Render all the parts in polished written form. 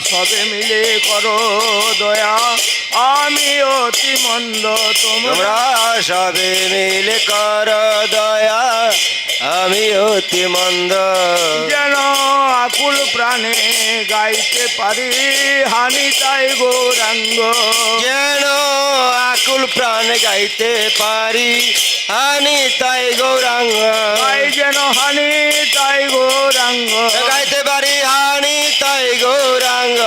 সবে মিলে করো দয়া, আমি অতি মন্দ তোমরা সবে মিলে কর দয়া, আমি অতি মন্দ। যেন আকুল প্রাণে গাইতে পারি হানি তাই গৌরাঙ্গ, যেন আকুল প্রাণ গাইতে পারি হানি তাই গৌরাঙ্গ, তাই যেন হানি তাই গৌরাঙ্গ, গাইতে পারি হানি তাই গৌরাঙ্গ।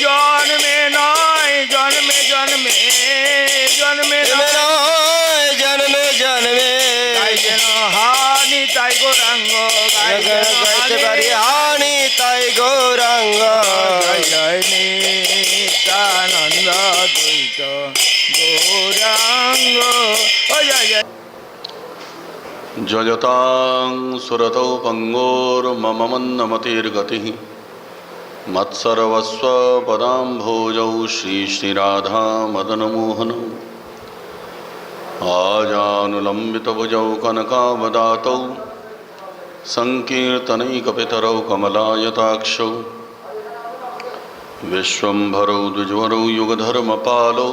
জন্মে নয় জন্মে জন্মে জন্মে নয় জন্মে জন্মে তাই যেন হানি তাই গৌরাঙ্গ, গাইতে পারি হানি তাই গৌরাঙ্গ। জয় জয় নিত্যানন্দ দ্বৈত গৌরাঙ্গ, ও জয় জয়। যজতাং সুরতৌ পঙ্গোর্মম মন্নমতির্গতিঃ মৎসর্বস্ব পদাম্ভোজৌ শ্রী শ্রীরাধা মদনমোহনৌ আজানুলম্বিতভুজৌ কনকাবদাতৌ সংকীর্তনৈকপিতরौ কমলায়তাক্ষৌ विश्वम्भरौ द्विजवरौ युगधर्मपालौ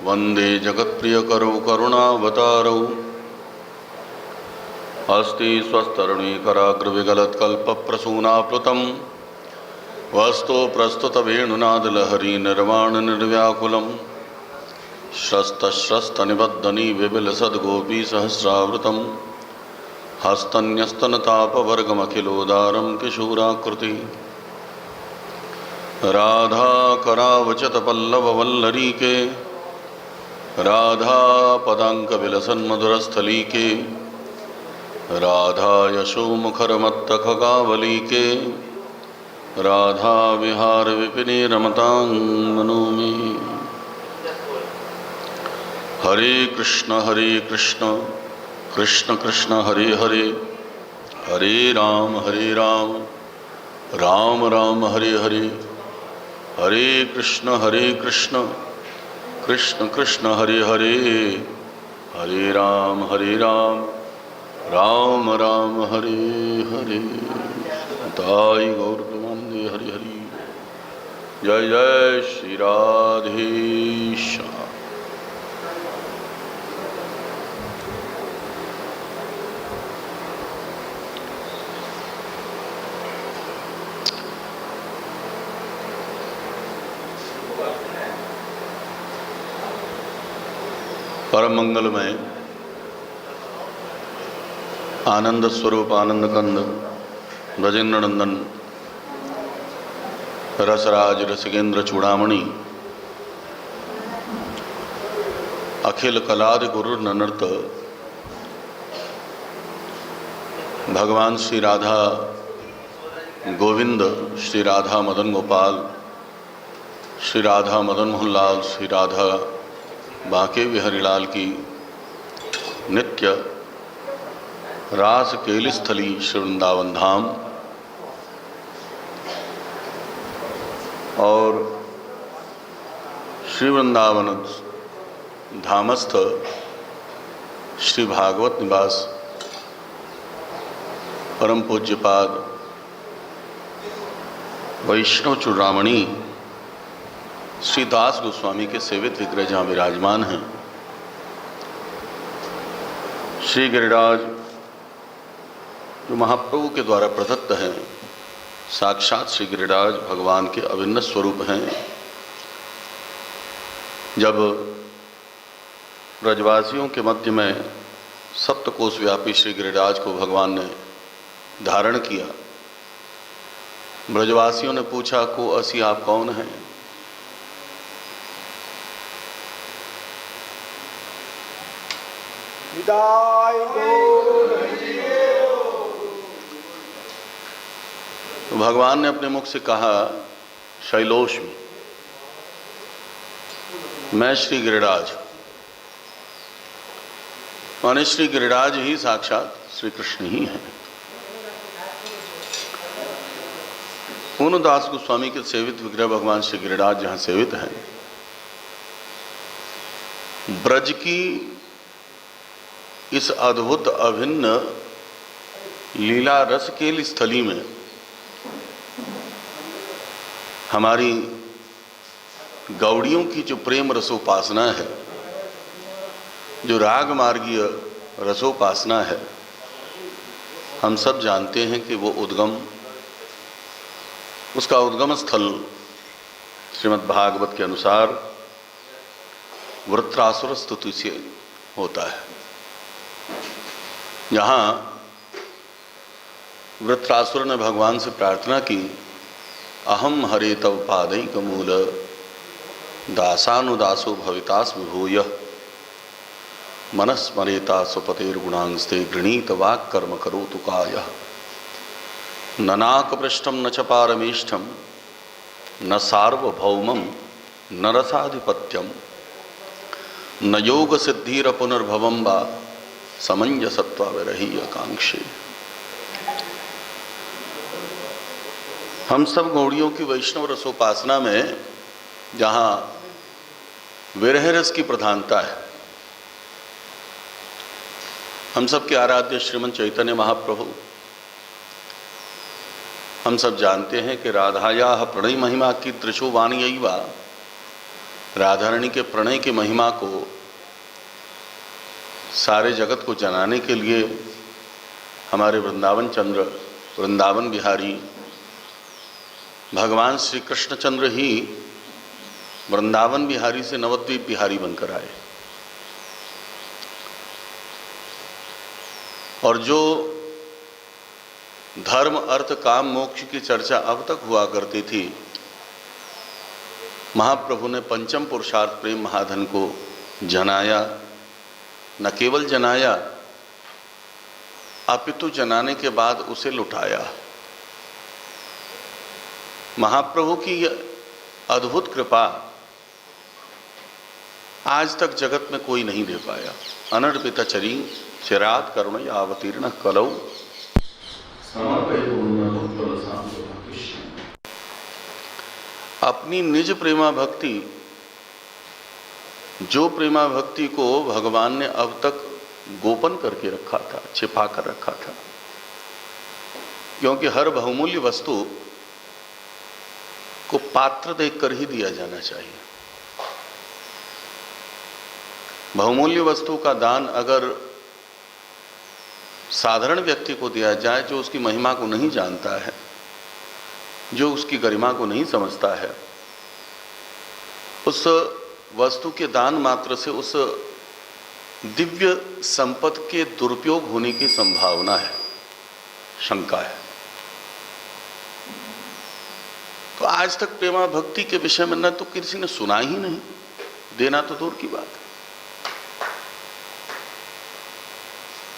वन्दे जगत्प्रियकरौ करुणावतारौ अस्ति स्वस्तरुणीकराग्रविगलत्कल्पप्रसूनाप्लुतं वस्तो प्रस्तुतवेणुनादलहरी निर्वाणनिर्व्याकुलं श्रस्तश्रस्तनिबद्धनीविबिलसद्गोपीसहस्रावृतं हस्तन्यस्तनतापवर्गमखिलोदारं किशोराकृति राधा करावचत पल्लव वल्लरीके राधा पदांक विलसन मधुरस्थलीके राधा यशो मुखर मत्त खगावलीके राधा विहार विपिने रमतां मनो मे। हरे कृष्ण कृष्ण कृष्ण हरे हरे, हरे राम राम राम हरे हरे, हरे कृष्ण कृष्ण कृष्ण हरे हरे, हरे राम राम राम हरे हरे। ताई गौर प्रेमानंदे हरि हरि। जय जय श्री राधेश्याम। परम मंगलमय आनंद स्वरूप आनंद कंद ब्रजेंद्र नंदन रसराज रसिकेंद्र चूड़ामणि अखिल कलादि गुरु ननृत भगवान श्री राधा गोविंद, श्री राधा मदन गोपाल, श्री राधा मदन मोहन लाल, श्री राधा बांके बिहारीलाल की नित्य रास केली स्थली श्री वृंदावन धाम और श्री वृंदावन धामस्थ श्री भागवत निवास परम पूज्यपाद वैष्णव चूड़ामणि श्री दास गोस्वामी के सेवित विग्रह जहाँ विराजमान हैं, श्री गिरिराज जो महाप्रभु के द्वारा प्रदत्त हैं, साक्षात श्री गिरिराज भगवान के अभिन्न स्वरूप हैं। जब ब्रजवासियों के मध्य में सप्तकोश व्यापी श्री गिरिराज को भगवान ने धारण किया, ब्रजवासियों ने पूछा को असी आप कौन हैं? तो भगवान ने अपने मुख से कहा शैलोश में मैं श्री गिरिराज, माने श्री गिरिराज ही साक्षात श्री कृष्ण ही हैं। पूर्ण दास गोस्वामी के सेवित विग्रह भगवान श्री गिरिराज जहाँ सेवित हैं, ब्रज की इस अद्भुत अभिन्न लीला रस केली स्थली में हमारी गौड़ियों की जो प्रेम रसोपासना है, जो राग मार्गीय रसोपासना है, हम सब जानते हैं कि वो उसका उद्गम स्थल श्रीमद् भागवत के अनुसार वृत्रासुर स्तुति से होता है। यहाँ वृत्रासुर ने भगवान से प्रार्थना की, अहम हरे तव पादैक मूल दासानुदासो भवितास विभूय मनस्मरेता स्वपतेर्गुणांस्ते गृणीत वाक् कर्म करोतु कायः न नाकपृष्ठं न च पारमेष्ठं न सार्वभौमं न रसाधिपत्यं न योग सिद्धिर पुनर्भवं वा समंजसत्वा विरहीय कांक्षे। हम सब गौड़ियों की वैष्णव रसोपासना में जहाँ विरह रस की प्रधानता है, हम सब के आराध्य श्रीमंत चैतन्य महाप्रभु, हम सब जानते हैं कि राधायाः प्रणय महिमा की त्रिशो वाणीयैवा, राधारानी के प्रणय की महिमा को सारे जगत को जनाने के लिए हमारे वृंदावन चंद्र, वृंदावन बिहारी भगवान श्री कृष्णचंद्र ही वृंदावन बिहारी से नवद्वीप बिहारी बनकर आए। और जो धर्म अर्थ काम मोक्ष की चर्चा अब तक हुआ करती थी, महाप्रभु ने पंचम पुरुषार्थ प्रेम महाधन को जनाया। न केवल जनाया, अपितु जनाने के बाद उसे लुटाया। महाप्रभु की यह अद्भुत कृपा आज तक जगत में कोई नहीं दे पाया। अनर्पिता चरी चिरात करुण अवतीर्ण कलौ अपनी निज प्रेमा भक्ति, जो प्रेमा भक्ति को भगवान ने अब तक गोपन करके रखा था, छिपा कर रखा था, क्योंकि हर बहुमूल्य वस्तु को पात्र देखकर ही दिया जाना चाहिए। बहुमूल्य वस्तु का दान अगर साधारण व्यक्ति को दिया जाए, जो उसकी महिमा को नहीं जानता है, जो उसकी गरिमा को नहीं समझता है, उस वस्तु के दान मात्र से उस दिव्य संपत्ति के दुरुपयोग होने की संभावना है, शंका है। तो आज तक प्रेमा भक्ति के विषय में न तो किसी ने सुना ही नहीं, देना तो दूर की बात है।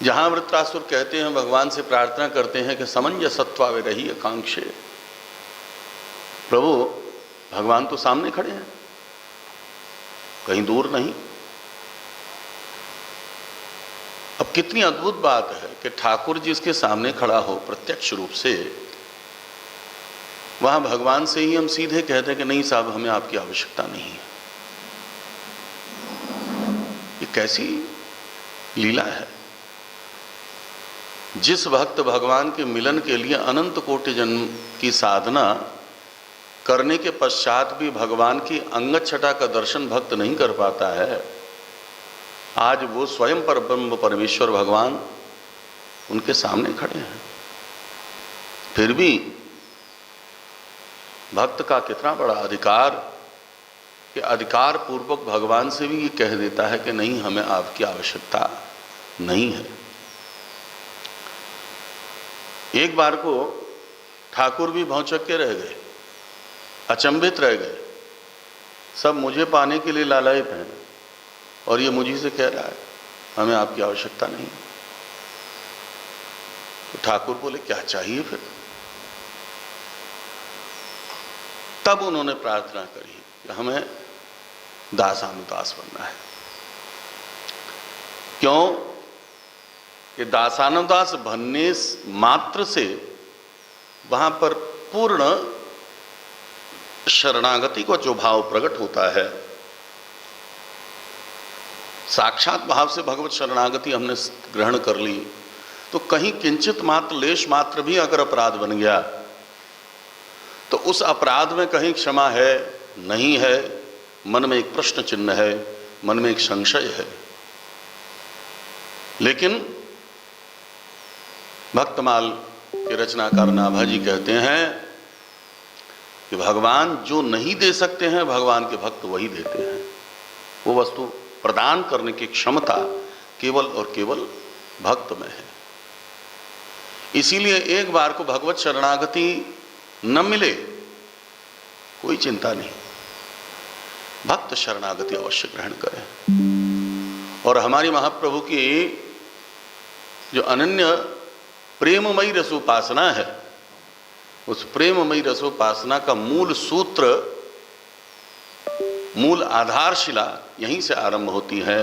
जहां वृत्रासुर कहते हैं, भगवान से प्रार्थना करते हैं कि समंजसत्वा विरहीय कांक्षे, प्रभु भगवान तो सामने खड़े हैं, कहीं दूर नहीं। अब कितनी अद्भुत बात है कि ठाकुर जी इसके सामने खड़ा हो प्रत्यक्ष रूप से, वहां भगवान से ही हम सीधे कहते हैं कि नहीं साहब, हमें आपकी आवश्यकता नहीं है। ये कैसी लीला है। जिस भक्त भगवान के मिलन के लिए अनंत कोटि जन्म की साधना करने के पश्चात भी भगवान की अंगद छटा का दर्शन भक्त नहीं कर पाता है, आज वो स्वयं परब्रह्म परमेश्वर भगवान उनके सामने खड़े हैं। फिर भी भक्त का कितना बड़ा अधिकार कि अधिकार पूर्वक भगवान से भी ये कह देता है कि नहीं, हमें आपकी आवश्यकता नहीं है। एक बार को ठाकुर भी भौचक के रह गए, अचंभित रह गए। सब मुझे पाने के लिए लालायित हैं और ये मुझे से कह रहा है हमें आपकी आवश्यकता नहीं। तो ठाकुर बोले क्या चाहिए फिर? तब उन्होंने प्रार्थना करी कि हमें दासानुदास बनना है। क्यों कि दासानुदास बनने मात्र से वहां पर पूर्ण शरणागति को जो भाव प्रकट होता है, साक्षात भाव से भगवत शरणागति हमने ग्रहण कर ली, तो कहीं किंचित मात्र लेश मात्र भी अगर अपराध बन गया तो उस अपराध में कहीं क्षमा है, नहीं है, मन में एक प्रश्न चिन्ह है, मन में एक संशय है। लेकिन भक्तमाल के रचनाकार नाभा जी कहते हैं कि भगवान जो नहीं दे सकते हैं, भगवान के भक्त वही देते हैं। वो वस्तु प्रदान करने की क्षमता केवल और केवल भक्त में है। इसीलिए एक बार को भगवत शरणागति न मिले कोई चिंता नहीं, भक्त शरणागति अवश्य ग्रहण करें। और हमारी महाप्रभु की जो अनन्य प्रेममयी रसोपासना है, उस प्रेममयी रसोपासना का मूल सूत्र, मूल आधारशिला यहीं से आरंभ होती है।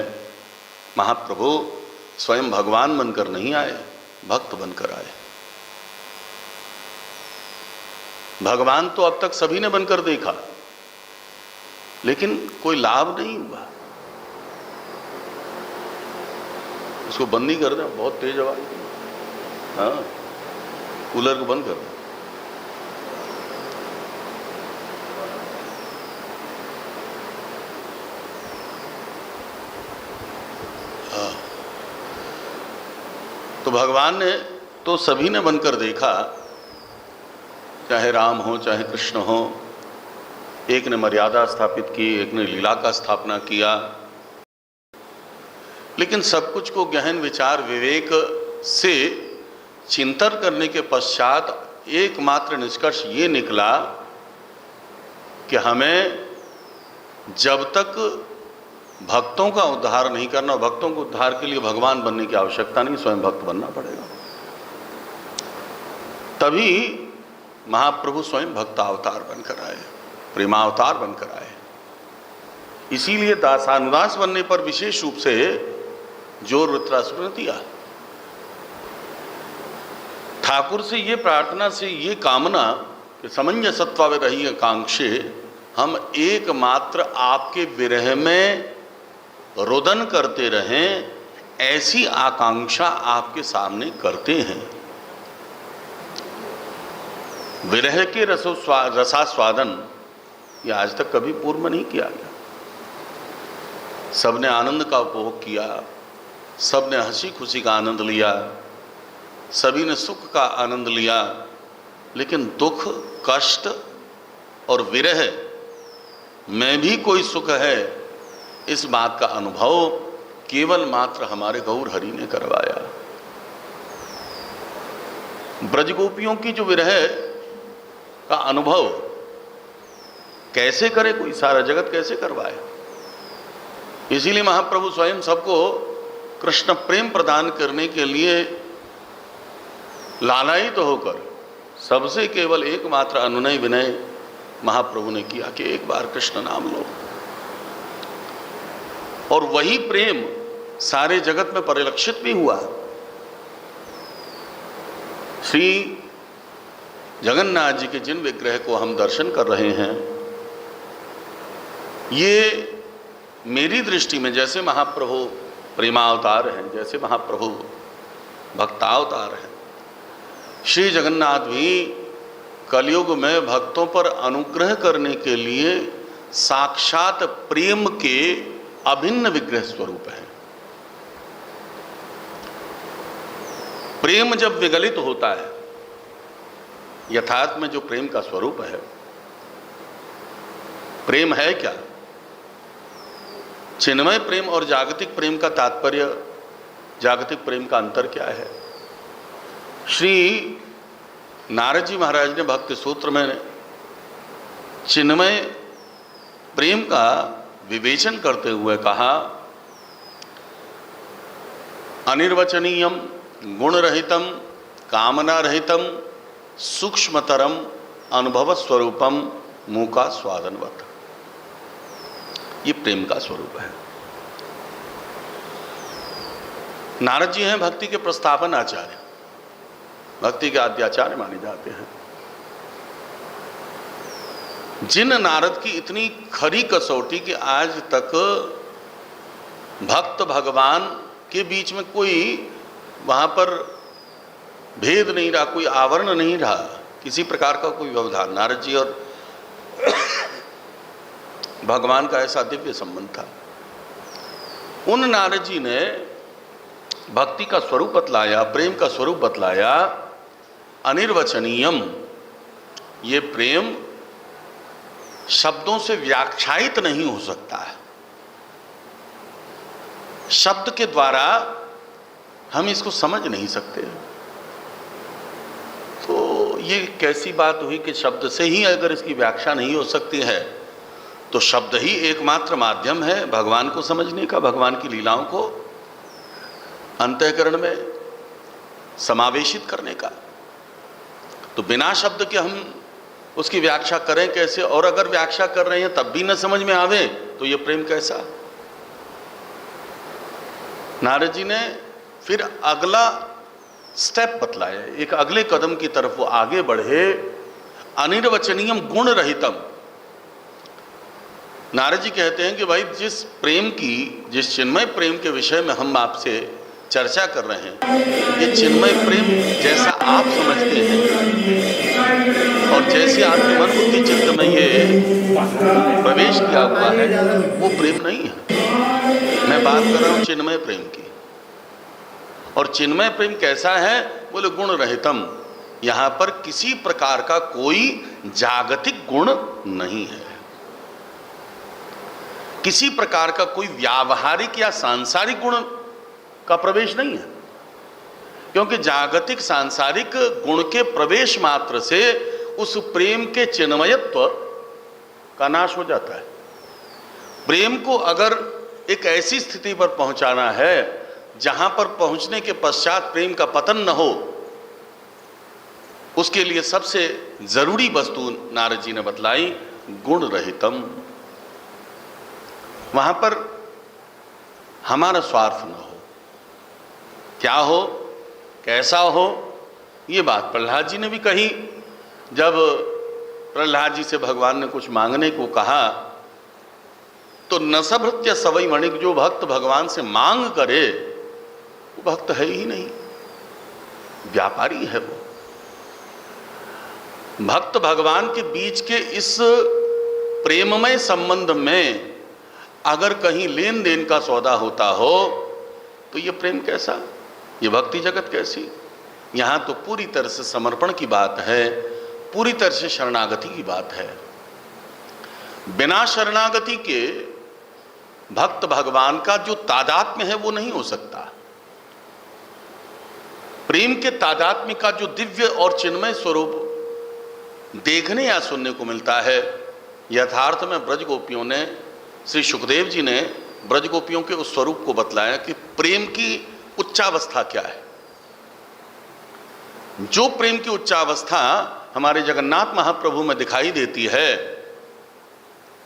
महाप्रभु स्वयं भगवान बनकर नहीं आए, भक्त बनकर आए। भगवान तो अब तक सभी ने बनकर देखा, लेकिन कोई लाभ नहीं हुआ। उसको बंद ही कर दे, बहुत तेज आवाज। हाँ, कूलर को बंद कर दे। हाँ, तो भगवान ने तो सभी ने बनकर देखा, चाहे राम हो चाहे कृष्ण हो। एक ने मर्यादा स्थापित की, एक ने लीला का स्थापना किया, लेकिन सब कुछ को गहन विचार विवेक से चिंतन करने के पश्चात एकमात्र निष्कर्ष ये निकला कि हमें जब तक भक्तों का उद्धार नहीं करना, भक्तों को उद्धार के लिए भगवान बनने की आवश्यकता नहीं, स्वयं भक्त बनना पड़ेगा। तभी महाप्रभु स्वयं भक्तावतार बनकर आए, प्रेमावतार बनकर आए। इसीलिए दासानुदास बनने पर विशेष रूप से जोर वृत्रासुर ने दिया। ठाकुर से ये प्रार्थना, से ये कामना कि समंजसत्व रही आकांक्षे, हम एकमात्र आपके विरह में रोदन करते रहें, ऐसी आकांक्षा आपके सामने करते हैं। विरह के रसास्वादन ये आज तक कभी पूर्व में नहीं किया गया। सबने आनंद का उपभोग किया, सबने हंसी खुशी का आनंद लिया, सभी ने सुख का आनंद लिया, लेकिन दुख, कष्ट और विरह में भी कोई सुख है, इस बात का अनुभव केवल मात्र हमारे गौर हरि ने करवाया। ब्रजगोपियों की जो विरह का अनुभव कैसे करे कोई, सारा जगत कैसे करवाए। इसीलिए महाप्रभु स्वयं सबको कृष्ण प्रेम प्रदान करने के लिए लालायित तो होकर सबसे केवल एकमात्र अनुनय विनय महाप्रभु ने किया कि एक बार कृष्ण नाम लो। और वही प्रेम सारे जगत में परिलक्षित भी हुआ। श्री जगन्नाथ जी के जिन विग्रह को हम दर्शन कर रहे हैं, ये मेरी दृष्टि में जैसे महाप्रभु प्रेमावतार हैं, जैसे महाप्रभु भक्तावतार हैं, श्री जगन्नाथ भी कलयुग में भक्तों पर अनुग्रह करने के लिए साक्षात प्रेम के अभिन्न विग्रह स्वरूप है। प्रेम जब विगलित होता है, यथार्थ में जो प्रेम का स्वरूप है, प्रेम है क्या? चिन्मय प्रेम और जागतिक प्रेम का तात्पर्य, जागतिक प्रेम का अंतर क्या है? श्री नारद जी महाराज ने भक्ति सूत्र में चिन्मय प्रेम का विवेचन करते हुए कहा, अनिर्वचनीयम गुणरहितम कामनारहितम सूक्ष्मतरम अनुभव स्वरूपम मूका स्वादनवत। ये प्रेम का स्वरूप है। नारद जी हैं भक्ति के प्रस्थापन आचार्य, भक्ति के आद्याचार्य माने जाते हैं। जिन नारद की इतनी खरी कसौटी कि आज तक भक्त भगवान के बीच में कोई वहां पर भेद नहीं रहा, कोई आवरण नहीं रहा, किसी प्रकार का कोई व्यवधान, नारद जी और भगवान का ऐसा दिव्य संबंध था। उन नारद जी ने भक्ति का स्वरूप बतलाया, प्रेम का स्वरूप बतलाया, अनिर्वचनीयम। ये प्रेम शब्दों से व्याख्यायित नहीं हो सकता है। शब्द के द्वारा हम इसको समझ नहीं सकते। तो ये कैसी बात हुई कि शब्द से ही अगर इसकी व्याख्या नहीं हो सकती है, तो शब्द ही एकमात्र माध्यम है भगवान को समझने का, भगवान की लीलाओं को अंतःकरण में समावेशित करने का। तो बिना शब्द के हम उसकी व्याख्या करें कैसे? और अगर व्याख्या कर रहे हैं तब भी न समझ में आवे तो ये प्रेम कैसा? नारद जी ने फिर अगला स्टेप बतलाया, एक अगले कदम की तरफ वो आगे बढ़े। अनिर्वचनीयम गुण रहितम। नारद जी कहते हैं कि भाई जिस प्रेम की, जिस चिन्मय प्रेम के विषय में हम आपसे चर्चा कर रहे हैं, ये चिन्मय प्रेम जैसा आप समझते हैं और जैसे आपके मन बुद्धि चित्त में ये प्रवेश किया हुआ है, वो प्रेम नहीं है। मैं बात कर रहा हूं चिन्मय प्रेम की। और चिन्मय प्रेम कैसा है? बोले गुण रहितम। यहां पर किसी प्रकार का कोई जागतिक गुण नहीं है, किसी प्रकार का कोई व्यावहारिक या सांसारिक गुण का प्रवेश नहीं है। क्योंकि जागतिक सांसारिक गुण के प्रवेश मात्र से उस प्रेम के चिन्मयत्व का नाश हो जाता है। प्रेम को अगर एक ऐसी स्थिति पर पहुंचाना है जहां पर पहुंचने के पश्चात प्रेम का पतन न हो, उसके लिए सबसे जरूरी वस्तु नारद जी ने बतलाई, गुण रहितम। वहां पर हमारा स्वार्थ न हो। क्या हो, कैसा हो, ये बात प्रहलाद जी ने भी कही। जब प्रहलाद जी से भगवान ने कुछ मांगने को कहा तो नसभृत्य सवै मणिक, जो भक्त भगवान से मांग करे वो भक्त है ही नहीं, व्यापारी है वो। भक्त भगवान के बीच के इस प्रेममय संबंध में अगर कहीं लेन देन का सौदा होता हो तो ये प्रेम कैसा, ये भक्ति जगत कैसी? यहां तो पूरी तरह से समर्पण की बात है, पूरी तरह से शरणागति की बात है। बिना शरणागति के भक्त भगवान का जो तादात्म्य है वो नहीं हो सकता। प्रेम के तादात्म्य का जो दिव्य और चिन्मय स्वरूप देखने या सुनने को मिलता है, यथार्थ में ब्रज गोपियों ने, श्री सुखदेव जी ने ब्रज गोपियों के उस स्वरूप को बतलाया कि प्रेम की उच्चावस्था क्या है। जो प्रेम की उच्चावस्था हमारे जगन्नाथ महाप्रभु में दिखाई देती है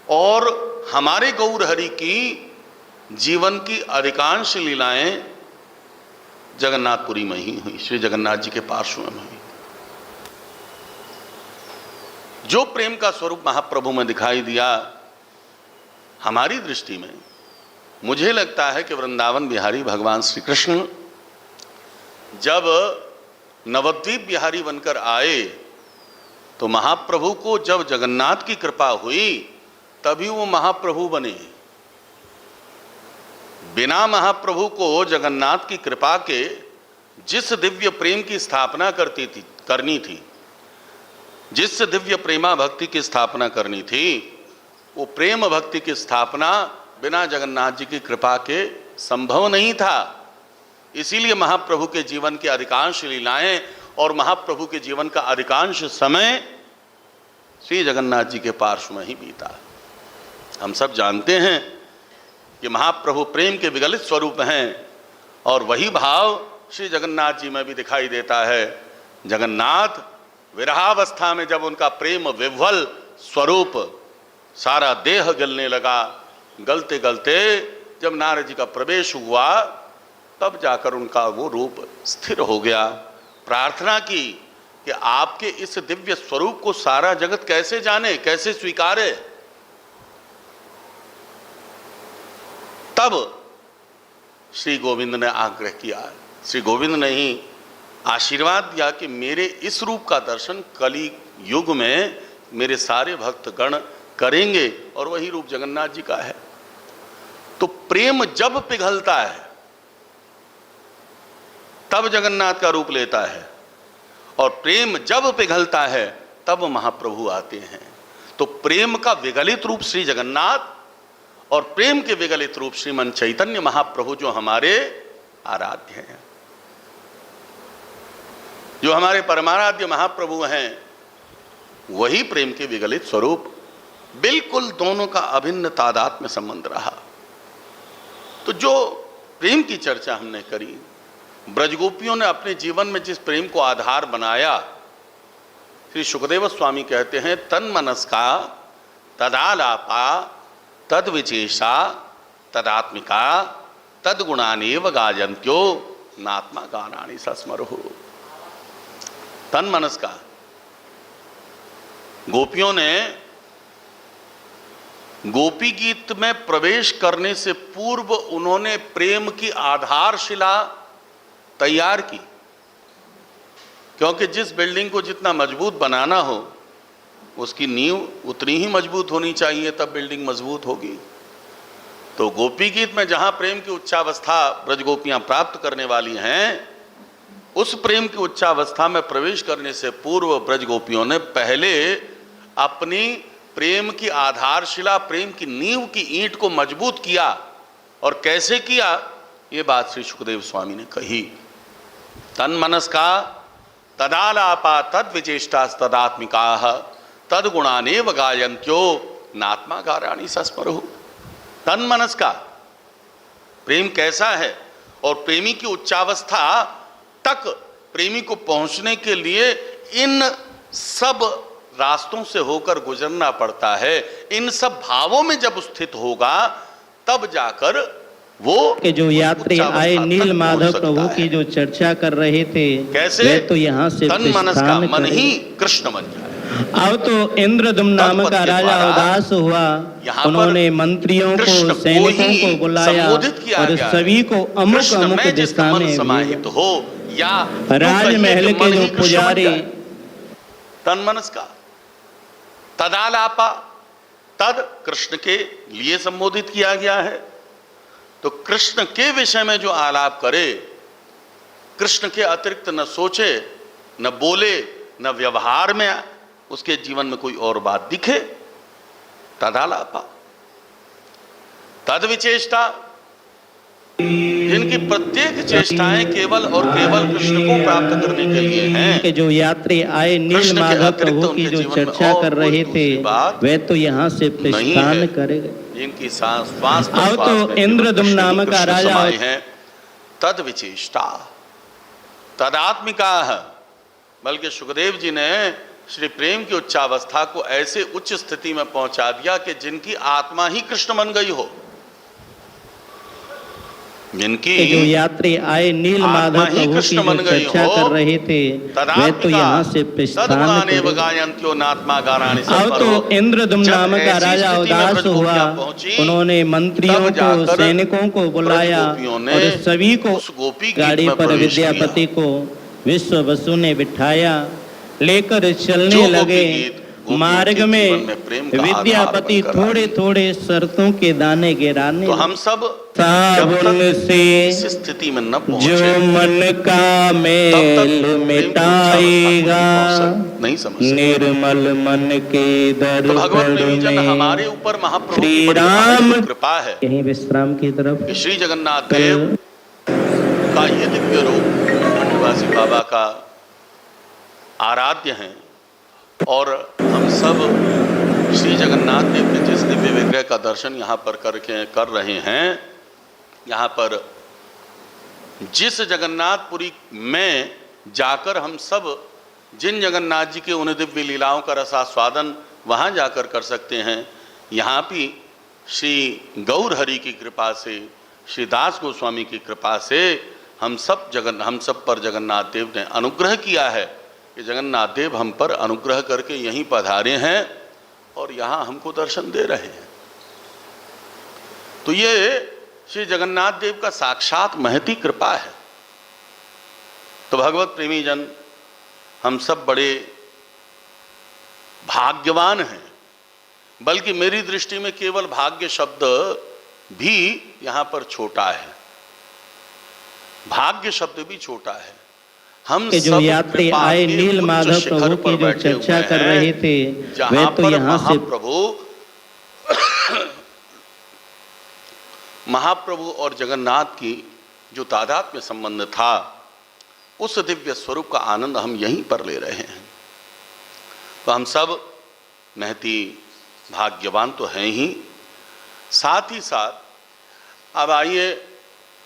और हमारे गौर हरि की जीवन की अधिकांश लीलाएं जगन्नाथपुरी में ही हुई, श्री जगन्नाथ जी के पार्श्व में हुई। जो प्रेम का स्वरूप महाप्रभु में दिखाई दिया, हमारी दृष्टि में मुझे लगता है कि वृंदावन बिहारी भगवान श्री कृष्ण जब नवद्वीप बिहारी बनकर आए तो महाप्रभु को जब जगन्नाथ की कृपा हुई तभी वो महाप्रभु बने। बिना महाप्रभु को जगन्नाथ की कृपा के जिस दिव्य प्रेम की स्थापना करनी थी, जिस दिव्य प्रेमा भक्ति की स्थापना करनी थी, वो प्रेम भक्ति की स्थापना बिना जगन्नाथ जी की कृपा के संभव नहीं था। इसीलिए महाप्रभु के जीवन की अधिकांश लीलाएं और महाप्रभु के जीवन का अधिकांश समय श्री जगन्नाथ जी के पार्श्व में ही बीता। हम सब जानते हैं कि महाप्रभु प्रेम के विगलित स्वरूप हैं और वही भाव श्री जगन्नाथ जी में भी दिखाई देता है। जगन्नाथ विरहावस्था में जब उनका प्रेम विह्वल स्वरूप सारा देह गलने लगा, गलते गलते जब नारद जी का प्रवेश हुआ तब जाकर उनका वो रूप स्थिर हो गया। प्रार्थना की कि आपके इस दिव्य स्वरूप को सारा जगत कैसे जाने, कैसे स्वीकारे। तब श्री गोविंद ने आग्रह किया, श्री गोविंद ने ही आशीर्वाद दिया कि मेरे इस रूप का दर्शन कली युग में मेरे सारे भक्तगण करेंगे, और वही रूप जगन्नाथ जी का है। तो प्रेम जब पिघलता है तब जगन्नाथ का रूप लेता है, और प्रेम जब पिघलता है तब महाप्रभु आते हैं। तो प्रेम का विगलित रूप श्री जगन्नाथ और प्रेम के विगलित रूप श्रीमन चैतन्य महाप्रभु जो हमारे आराध्य हैं, जो हमारे परमाराध्य महाप्रभु हैं, वही प्रेम के विगलित स्वरूप। बिल्कुल दोनों का अभिन्न तादात्म्य संबंध रहा। तो जो प्रेम की चर्चा हमने करी, ब्रजगोपियों ने अपने जीवन में जिस प्रेम को आधार बनाया, श्री सुखदेव स्वामी कहते हैं तन मनस्का तदालापा तद विचेषा तदात्मिका तद गुणानेव गायन्त्यो नात्मा गानानि सस्मरुः। तन मनस्का, गोपियों ने गोपी गीत में प्रवेश करने से पूर्व उन्होंने प्रेम की आधारशिला तैयार की, क्योंकि जिस बिल्डिंग को जितना मजबूत बनाना हो उसकी नींव उतनी ही मजबूत होनी चाहिए, तब बिल्डिंग मजबूत होगी। तो गोपी गीत में जहां प्रेम की उच्चावस्था ब्रजगोपियां प्राप्त करने वाली हैं, उस प्रेम की उच्चावस्था में प्रवेश करने से पूर्व ब्रजगोपियों ने पहले अपनी प्रेम की आधारशिला, प्रेम की नींव की ईंट को मजबूत किया। और कैसे किया, ये बात श्री सुखदेव स्वामी ने कही। तन मनस्का तदालापा तद विचेष्टा तदात्मिका तद गुणानेव गायन्त्यो नात्मा गाराणि सस्मरुः। तन मनस्का, प्रेम कैसा है, और प्रेमी की उच्चावस्था तक प्रेमी को पहुंचने के लिए इन सब रास्तों से होकर गुजरना पड़ता है। इन सब भावों में जब स्थित होगा तब जाकर वो के जो यात्री आए नील माधव प्रभु की जो चर्चा कर रहे थे, कैसे वे तो यहाँ से तन मनस का मन ही कृष्ण बन जाए। अब तो इंद्रदुम्न नाम का राजा उदास हुआ, उन्होंने मंत्रियों को, सैनिकों को बुलाया और सभी को अमुक अमुक दिशा में समाहित हो, या राजमहल के जो पुजारी तन मनस का तदालापा, तद कृष्ण के लिए संबोधित किया गया है। तो कृष्ण के विषय में जो आलाप करे, कृष्ण के अतिरिक्त न सोचे, न बोले, न व्यवहार में उसके जीवन में कोई और बात दिखे, तदालापा। तद विचेष्टा, जिनकी प्रत्येक चेष्टाएं केवल और केवल कृष्ण को प्राप्त करने के लिए हैं। के जो यात्री आए नील माधव प्रभु की जो चर्चा कर रहे थे, वे तो यहाँ से प्रस्थान करेंगे। जिनकी श्वास अब तो इंद्रदुम्न नाम का राजा है। तद विचेष्टा तदात्मिका है। बल्कि सुखदेव जी ने श्री प्रेम की उच्चावस्था को ऐसे उच्च स्थिति में पहुंचा दिया कि जिनकी आत्मा ही कृष्ण बन गई हो, जिनकी जो यात्री आए नील माधव प्रभु की जो चर्चा कर रहे थे, वे तो यहाँ से प्रस्थान करेंगे। अब तो इंद्रदुम्न नाम का राजा उदास हुआ, उन्होंने मंत्रियों को, सैनिकों को बुलाया और सभी को गाड़ी पर विद्यापति को विश्व वसु ने बिठाया, लेकर चलने लगे। मार्ग में विद्यापति थोड़े थोड़े शर्तों के दाने गिराने। तो हम सब साबुन से इस स्थिति में न पहुंचे, जो मन का मेल मिटाएगा, नहीं समझ निर्मल मन के दर तो भगवत प्रेमीजन हमारे ऊपर महाप्रभु की बड़ी कृपा है। यहीं विश्राम की तरफ श्री जगन्नाथ देव का ये दिव्य रूप खंडवासी बाबा का आराध्य हैं, और हम सब श्री जगन्नाथ देव के जिस दिव्य विग्रह का दर्शन यहाँ पर कर रहे हैं, यहाँ पर जिस जगन्नाथपुरी में जाकर हम सब जिन जगन्नाथ जी के उन दिव्य लीलाओं का रसास्वादन वहाँ जाकर कर सकते हैं, यहाँ भी श्री गौर हरि की कृपा से, श्री दास गोस्वामी की कृपा से हम सब पर जगन्नाथ देव ने अनुग्रह किया है कि जगन्नाथ देव हम पर अनुग्रह करके यहीं पधारे हैं और यहाँ हमको दर्शन दे रहे हैं। तो ये श्री जगन्नाथ देव का साक्षात महती कृपा है। तो भगवत प्रेमी जन, हम सब बड़े भाग्यवान हैं, बल्कि मेरी दृष्टि में केवल भाग्य शब्द भी यहां पर छोटा है, भाग्य शब्द भी छोटा है। हम के जो यात्री आए नील माधव प्रभु की जो चर्चा कर रहे थे, वे तो यहाँ से महाप्रभु और जगन्नाथ की जो तादात्म्य संबंध था, उस दिव्य स्वरूप का आनंद हम यहीं पर ले रहे हैं। तो हम सब महती भाग्यवान तो हैं ही, साथ ही साथ अब आइए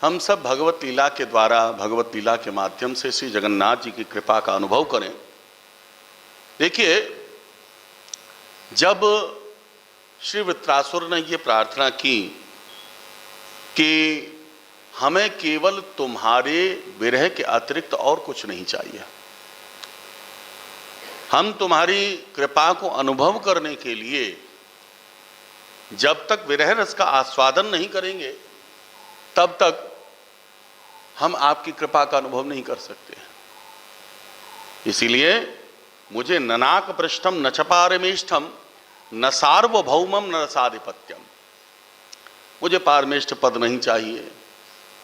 हम सब भगवत लीला के द्वारा, भगवत लीला के माध्यम से श्री जगन्नाथ जी की कृपा का अनुभव करें। देखिए, जब श्री वृत्रासुर ने ये प्रार्थना की कि हमें केवल तुम्हारे विरह के अतिरिक्त और कुछ नहीं चाहिए, हम तुम्हारी कृपा को अनुभव करने के लिए जब तक विरह रस का आस्वादन नहीं करेंगे, तब तक हम आपकी कृपा का अनुभव नहीं कर सकते। इसीलिए मुझे ननाक पृष्ठम न चपारमेष्ठम न सार्वभौमम न रसाधिपत्यम, मुझे पारमेष्ठ पद नहीं चाहिए,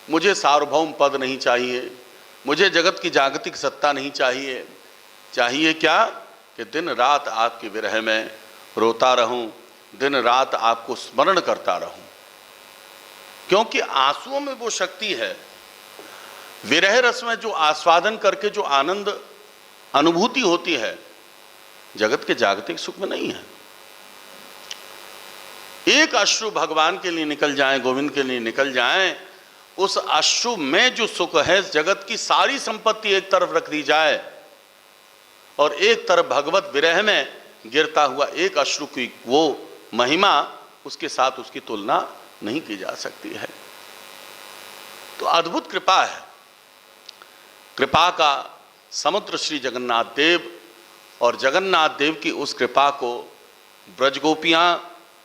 मुझे सार्वभौम पद नहीं चाहिए, मुझे जगत की जागतिक सत्ता नहीं चाहिए। चाहिए क्या कि दिन रात आपके विरह में रोता रहूं, दिन रात आपको स्मरण करता रहूं, क्योंकि आंसुओं में वो शक्ति है, विरह रस में जो आस्वादन करके जो आनंद अनुभूति होती है, जगत के जागतिक सुख में नहीं है। एक अश्रु भगवान के लिए निकल जाए, गोविंद के लिए निकल जाए, उस अश्रु में जो सुख है, जगत की सारी संपत्ति एक तरफ रख दी जाए और एक तरफ भगवत विरह में गिरता हुआ एक अश्रु की वो महिमा, उसके साथ उसकी तुलना नहीं की जा सकती है। तो अद्भुत कृपा है, कृपा का समुद्र श्री जगन्नाथ देव, और जगन्नाथ देव की उस कृपा को ब्रजगोपियां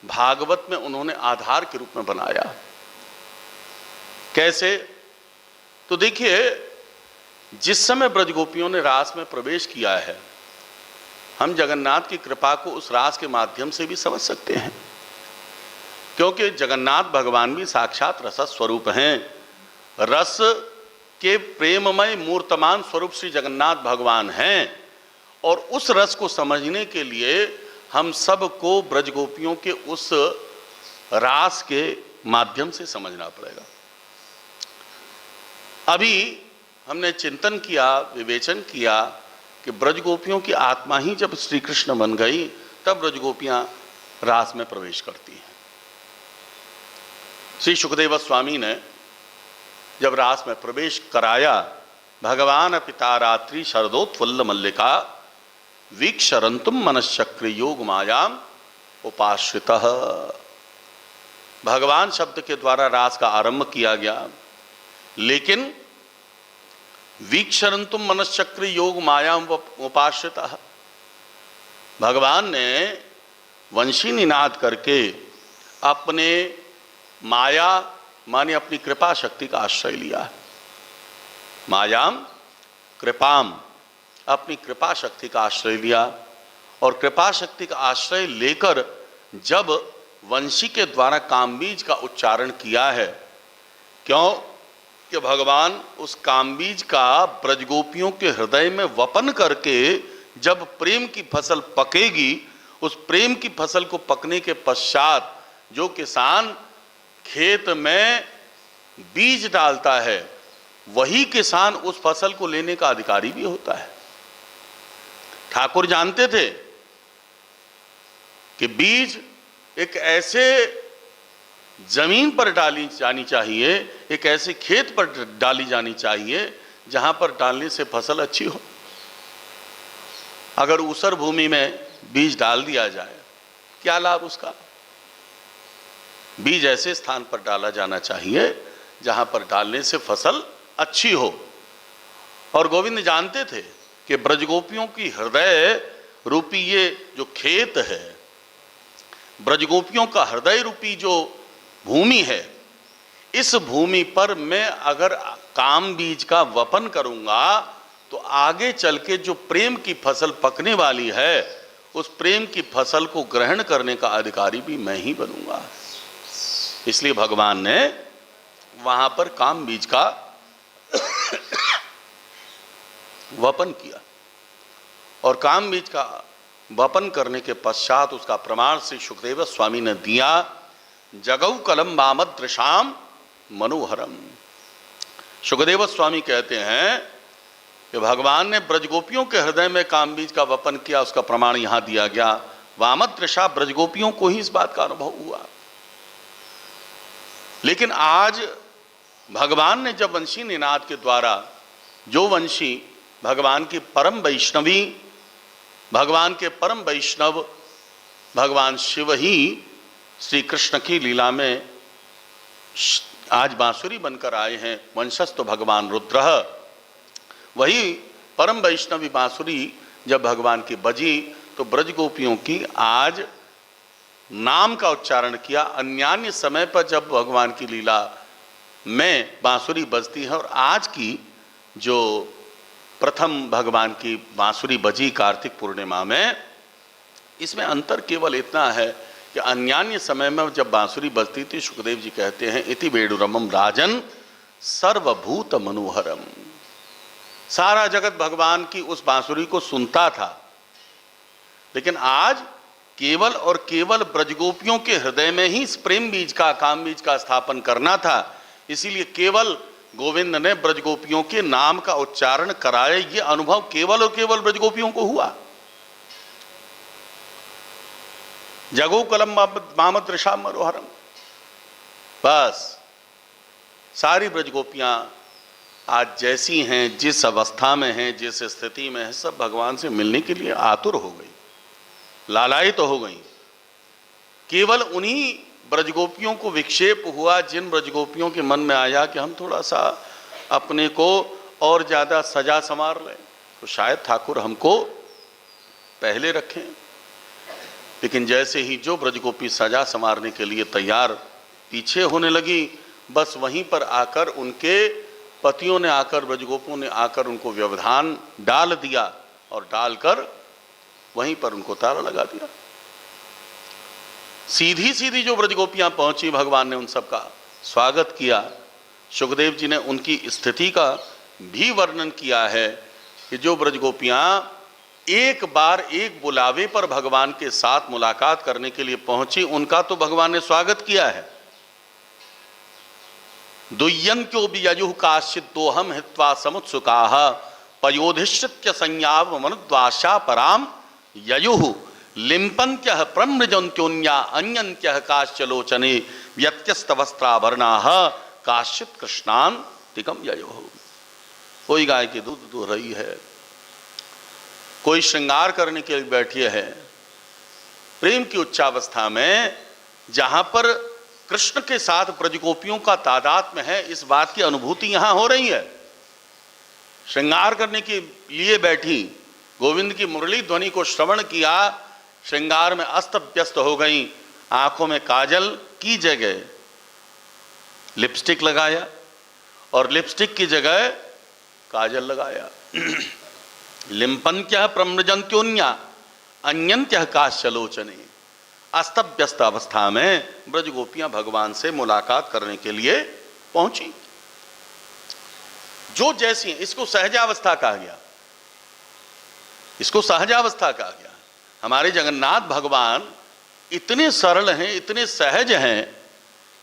भागवत में उन्होंने आधार के रूप में बनाया। कैसे? तो देखिए, जिस समय ब्रजगोपियों ने रास में प्रवेश किया है, हम जगन्नाथ की कृपा को उस रास के माध्यम से भी समझ सकते हैं, क्योंकि जगन्नाथ भगवान भी साक्षात रस स्वरूप हैं। रस के प्रेममय मूर्तमान स्वरूप श्री जगन्नाथ भगवान हैं, और उस रस को समझने के लिए हम सबको ब्रजगोपियों के उस रास के माध्यम से समझना पड़ेगा। अभी हमने चिंतन किया, विवेचन किया कि ब्रजगोपियों की आत्मा ही जब श्री कृष्ण बन गई, तब ब्रजगोपियां रास में प्रवेश करती हैं। श्री सुखदेव स्वामी ने जब रास में प्रवेश कराया, भगवान पिता रात्रि शरदोत्फुल्ल मल्लिका वीक्षरंतुम मनश्चक्र योग मायाम उपाश्रितः। भगवान शब्द के द्वारा रास का आरंभ किया गया, लेकिन वीक्षरंतुम मनश्चक्र योग मायाम उपाश्रितः, भगवान ने वंशी निनाद करके अपने माया माने अपनी कृपा शक्ति का आश्रय लिया। मायाम कृपाम, अपनी कृपा शक्ति का आश्रय लिया, और कृपा शक्ति का आश्रय लेकर जब वंशी के द्वारा कामबीज का उच्चारण किया है, क्यों कि भगवान उस कामबीज का ब्रजगोपियों के हृदय में वपन करके जब प्रेम की फसल पकेगी, उस प्रेम की फसल को पकने के पश्चात जो किसान खेत में बीज डालता है, वही किसान उस फसल को लेने का अधिकारी भी होता है। ठाकुर जानते थे कि बीज एक ऐसे जमीन पर डाली जानी चाहिए, एक ऐसे खेत पर डाली जानी चाहिए जहां पर डालने से फसल अच्छी हो। अगर ऊसर भूमि में बीज डाल दिया जाए, क्या लाभ उसका? बीज ऐसे स्थान पर डाला जाना चाहिए जहां पर डालने से फसल अच्छी हो। और गोविंद जानते थे कि ब्रजगोपियों की हृदय रूपी ये जो खेत है, ब्रजगोपियों का हृदय रूपी जो भूमि है, इस भूमि पर मैं अगर काम बीज का वपन करूंगा तो आगे चल के जो प्रेम की फसल पकने वाली है, उस प्रेम की फसल को ग्रहण करने का अधिकारी भी मैं ही बनूंगा। इसलिए भगवान ने वहां पर काम बीज का वपन किया, और काम बीज का वपन करने के पश्चात उसका प्रमाण श्री सुखदेव स्वामी ने दिया, जगौ कलम बामद्रशाम मनोहरम। सुखदेव स्वामी कहते हैं कि भगवान ने ब्रजगोपियों के हृदय में काम बीज का वपन किया, उसका प्रमाण यहां दिया गया। वामद्रशा ब्रजगोपियों को ही इस बात का अनुभव हुआ। लेकिन आज भगवान ने जब वंशी निनाद के द्वारा, जो वंशी भगवान की परम वैष्णवी, भगवान के परम वैष्णव भगवान शिव ही श्री कृष्ण की लीला में आज बांसुरी बनकर आए हैं। वंशस्थ तो भगवान रुद्र, वही परम वैष्णवी बांसुरी जब भगवान की बजी तो ब्रजगोपियों की आज नाम का उच्चारण किया। अन्यान्य समय पर जब भगवान की लीला में बांसुरी बजती है और आज की जो प्रथम भगवान की बांसुरी बजी कार्तिक पूर्णिमा में, इसमें अंतर केवल इतना है कि अन्यान्य समय में जब बांसुरी बजती थी, सुखदेव जी कहते हैं इति वेणुरमम राजन सर्वभूत मनोहरम, सारा जगत भगवान की उस बांसुरी को सुनता था। लेकिन आज केवल और केवल ब्रजगोपियों के हृदय में ही इस प्रेम बीज का, काम बीज का स्थापन करना था। इसीलिए केवल गोविंद ने ब्रजगोपियों के नाम का उच्चारण कराया। ये अनुभव केवल और केवल ब्रजगोपियों को हुआ। जगो कलम मामद्रशा मनोहरम, बस सारी ब्रजगोपियां आज जैसी हैं, जिस अवस्था में हैं, जिस स्थिति में हैं, सब भगवान से मिलने के लिए आतुर हो गई, लालायित तो हो गई। केवल उन्हीं ब्रजगोपियों को विक्षेप हुआ जिन ब्रजगोपियों के मन में आया कि हम थोड़ा सा अपने को और ज़्यादा सजा संवार लें, तो शायद ठाकुर हमको पहले रखें। लेकिन जैसे ही जो ब्रजगोपी सजा संवारने के लिए तैयार पीछे होने लगी, बस वहीं पर आकर उनके पतियों ने आकर, ब्रजगोपों ने आकर उनको व्यवधान डाल दिया और डालकर वहीं पर उनको ताला लगा दिया। सीधी सीधी जो ब्रजगोपियां पहुंची, भगवान ने उन सबका स्वागत किया। सुखदेव जी ने उनकी स्थिति का भी वर्णन किया है कि जो ब्रजगोपियां एक बार एक बुलावे पर भगवान के साथ मुलाकात करने के लिए पहुंची, उनका तो भगवान ने स्वागत किया है। दुय्यन्त्यो बिययुः काश्चित् दोहम हित्वा समुत्सुकाः पयोधिष्ठित्य संयाव मनुद्वाशा पराम ययुः लिम्पन्त्यः प्रमृजन्त्योन्या अन्यन्त्यः काश्चलोचने व्यत्यस्तवस्त्राभरणाः काश्चित् कृष्णान्तिकं ययुः। कोई गाय के दूध दो रही है, कोई श्रृंगार करने के लिए बैठी है। प्रेम की उच्चावस्था में जहां पर कृष्ण के साथ ब्रजगोपियों का तादात्म्य है, इस बात की अनुभूति यहां हो रही है। श्रृंगार करने के लिए बैठी, गोविंद की मुरली ध्वनि को श्रवण किया, श्रृंगार में अस्त व्यस्त हो गई, आंखों में काजल की जगह लिपस्टिक लगाया और लिपस्टिक की जगह काजल लगाया। लिम्पन्त्यः प्रमृजन्त्योन्या अन्यन्त्यः काश्चलोचने। अस्तव्यस्त अवस्था में ब्रजगोपियां भगवान से मुलाकात करने के लिए पहुंची। जो जैसी, इसको सहजावस्था कहा गया, इसको सहजावस्था कहा गया। हमारे जगन्नाथ भगवान इतने सरल हैं, इतने सहज हैं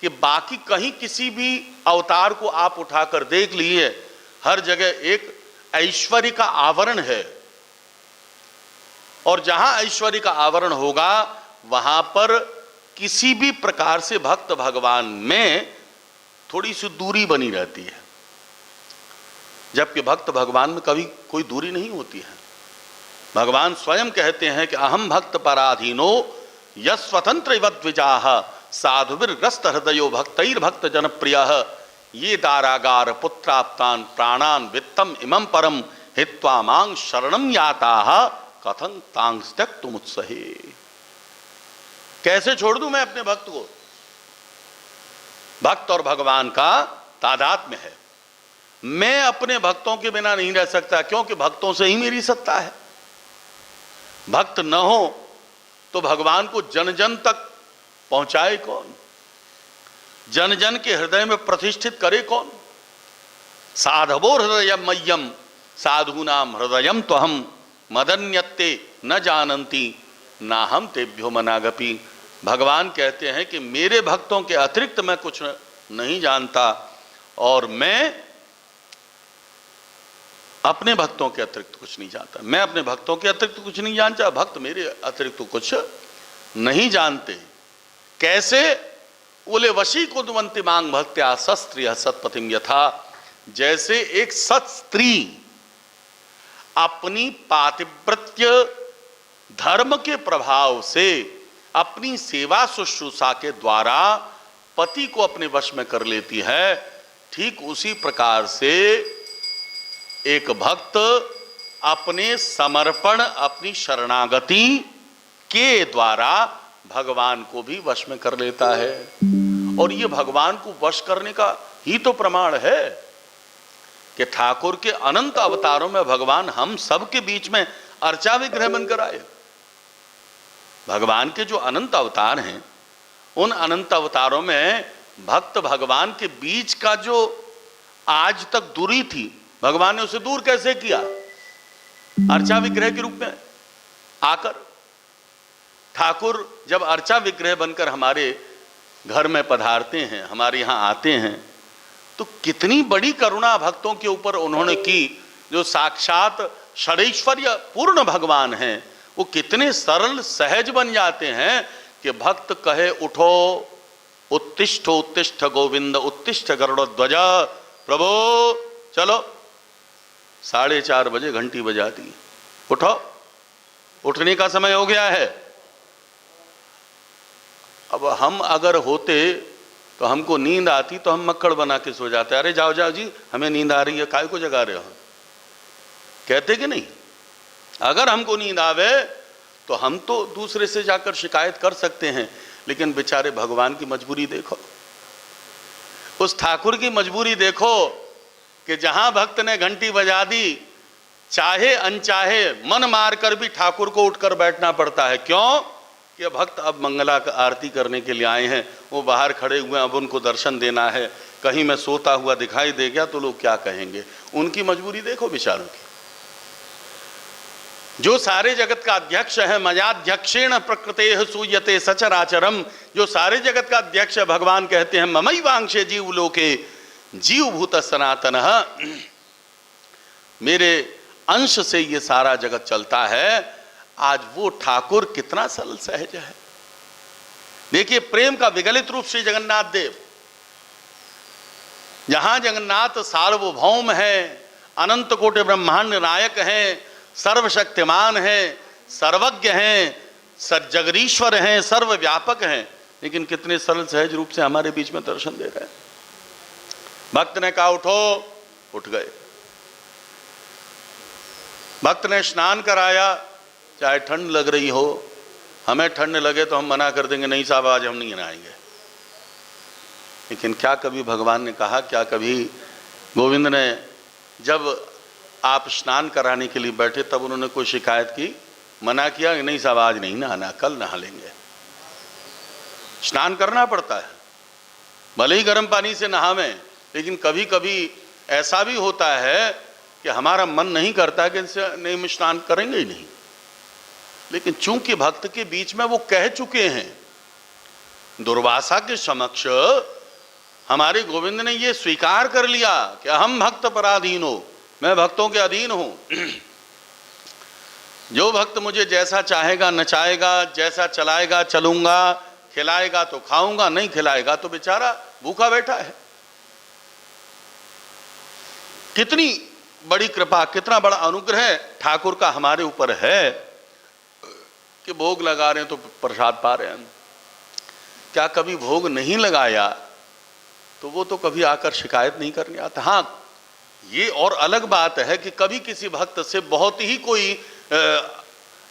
कि बाकी कहीं किसी भी अवतार को आप उठाकर देख लीजिए, हर जगह एक ऐश्वर्य का आवरण है। और जहां ऐश्वर्य का आवरण होगा, वहां पर किसी भी प्रकार से भक्त भगवान में थोड़ी सी दूरी बनी रहती है, जबकि भक्त भगवान में कभी कोई दूरी नहीं होती है। भगवान स्वयं कहते हैं कि अहम भक्त पराधीनो यस्वतंत्र द्विजाः साधुभिर्ग्रस्त हृदयो भक्तैर्भक्त जनप्रियः ये दारागार पुत्राप्तान प्राणान वित्तम इमं परम हित्वा मांग शरणम याताः कथं तांग त्यक्तुमुत्सहे। कैसे छोड़ दूं मैं अपने भक्त को? भक्त और भगवान का तादात्म्य है। मैं अपने भक्तों के बिना नहीं रह सकता, क्योंकि भक्तों से ही मेरी सत्ता है। भक्त न हो तो भगवान को जन जन तक पहुंचाए कौन, जन जन के हृदय में प्रतिष्ठित करे कौन। साधवो हृदय मय्यम साधूनाम हृदयम तो हम मदन्यत्ते न जानन्ति ना हम तेभ्यो मनागपि। भगवान कहते हैं कि मेरे भक्तों के अतिरिक्त मैं कुछ नहीं जानता, और मैं अपने भक्तों के अतिरिक्त कुछ नहीं जानता। मैं अपने भक्तों के अतिरिक्त कुछ नहीं जानता, भक्त मेरे अतिरिक्त कुछ नहीं जानते। कैसे? बोले वशी कुंदवंती मांग भक्त्या सस्त्रिय सत्पतिम यथा। जैसे एक सत स्त्री अपनी पातिव्रत्य धर्म के प्रभाव से अपनी सेवा शुश्रूषा के द्वारा पति को अपने वश में कर लेती है, ठीक उसी प्रकार से एक भक्त अपने समर्पण, अपनी शरणागति के द्वारा भगवान को भी वश में कर लेता है। और ये भगवान को वश करने का ही तो प्रमाण है कि ठाकुर के अनंत अवतारों में भगवान हम सब के बीच में अर्चा विग्रह बनकर आए। भगवान के जो अनंत अवतार हैं, उन अनंत अवतारों में भक्त भगवान के बीच का जो आज तक दूरी थी, भगवान ने उसे दूर कैसे किया? अर्चा विग्रह के रूप में आकर। ठाकुर जब अर्चा विग्रह बनकर हमारे घर में पधारते हैं, हमारे यहां आते हैं, तो कितनी बड़ी करुणा भक्तों के ऊपर उन्होंने की। जो साक्षात षडैश्वर्य पूर्ण भगवान हैं, वो कितने सरल सहज बन जाते हैं कि भक्त कहे उठो, उत्तिष्ठ उत्तिष्ठ गोविंद उत्तिष्ठ गरुड़ध्वज। प्रभु चलो, 4:30 बजे घंटी बजा दी, उठो, उठने का समय हो गया है। अब हम अगर होते तो हमको नींद आती तो हम मक्खड़ बना के सो जाते, अरे जाओ जाओ जी हमें नींद आ रही है, काय को जगा रहे हो, कहते कि नहीं? अगर हमको नींद आवे तो हम तो दूसरे से जाकर शिकायत कर सकते हैं, लेकिन बेचारे भगवान की मजबूरी देखो, उस ठाकुर की मजबूरी देखो कि जहां भक्त ने घंटी बजा दी, चाहे अनचाहे मन मारकर भी ठाकुर को उठकर बैठना पड़ता है। क्यों? कि भक्त अब मंगला आरती करने के लिए आए हैं, वो बाहर खड़े हुए हैं, अब उनको दर्शन देना है। कहीं मैं सोता हुआ दिखाई दे गया तो लोग क्या कहेंगे? उनकी मजबूरी देखो बेचारों की। जो सारे जगत का अध्यक्ष है, मयाध्यक्षेण प्रकृतेः सूयते सचराचरम, जो सारे जगत का अध्यक्ष है, भगवान कहते हैं ममैवांशे जीव लोके जीव भूत सनातनः, मेरे अंश से ये सारा जगत चलता है। आज वो ठाकुर कितना सरल सहज है। देखिए प्रेम का विगलित रूप श्री जगन्नाथ देव। जहां जगन्नाथ सार्वभौम है, अनंत कोटि ब्रह्मांड नायक हैं, सर्वशक्तिमान हैं, सर्वज्ञ हैं, जगदीश्वर हैं, सर्वव्यापक हैं, लेकिन कितने सरल सहज रूप से हमारे बीच में दर्शन दे रहे हैं। भक्त ने कहा उठो, उठ गए। भक्त ने स्नान कराया, चाहे ठंड लग रही हो, हमें ठंड लगे तो हम मना कर देंगे, नहीं साहब आज हम नहीं नहाएंगे। लेकिन क्या कभी भगवान ने कहा, क्या कभी गोविंद ने जब आप स्नान कराने के लिए बैठे तब उन्होंने कोई शिकायत की, मना किया कि नहीं साहब आज नहीं नहाना, कल नहा लेंगे? स्नान करना पड़ता है, भले ही गर्म पानी से नहावें, लेकिन कभी कभी ऐसा भी होता है कि हमारा मन नहीं करता कि इनसे नहीं स्नान करेंगे ही नहीं। लेकिन चूंकि भक्त के बीच में वो कह चुके हैं, दुर्वासा के समक्ष हमारे गोविंद ने ये स्वीकार कर लिया कि हम भक्त पराधीन हो, मैं भक्तों के अधीन हूं। जो भक्त मुझे जैसा चाहेगा नचाएगा, जैसा चलाएगा चलूंगा, खिलाएगा तो खाऊंगा, नहीं खिलाएगा तो बेचारा भूखा बैठा है। कितनी बड़ी कृपा, कितना बड़ा अनुग्रह ठाकुर का हमारे ऊपर है कि भोग लगा रहे हैं तो प्रसाद पा रहे हैं। क्या कभी भोग नहीं लगाया तो वो तो कभी आकर शिकायत नहीं करने आता। हाँ, ये और अलग बात है कि कभी किसी भक्त से बहुत ही कोई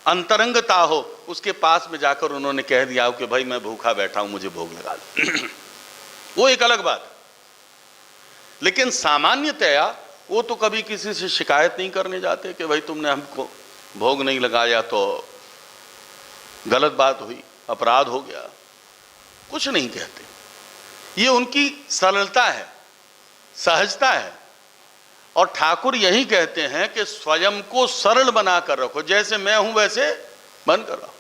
अंतरंगता हो, उसके पास में जाकर उन्होंने कह दिया हो कि भाई मैं भूखा बैठा हूं, मुझे भोग लगा दो। वो एक अलग बात। लेकिन सामान्यतया वो तो कभी किसी से शिकायत नहीं करने जाते कि भाई तुमने हमको भोग नहीं लगाया तो गलत बात हुई, अपराध हो गया, कुछ नहीं कहते। ये उनकी सरलता है, सहजता है। और ठाकुर यही कहते हैं कि स्वयं को सरल बना कर रखो, जैसे मैं हूं वैसे बनकर रहो।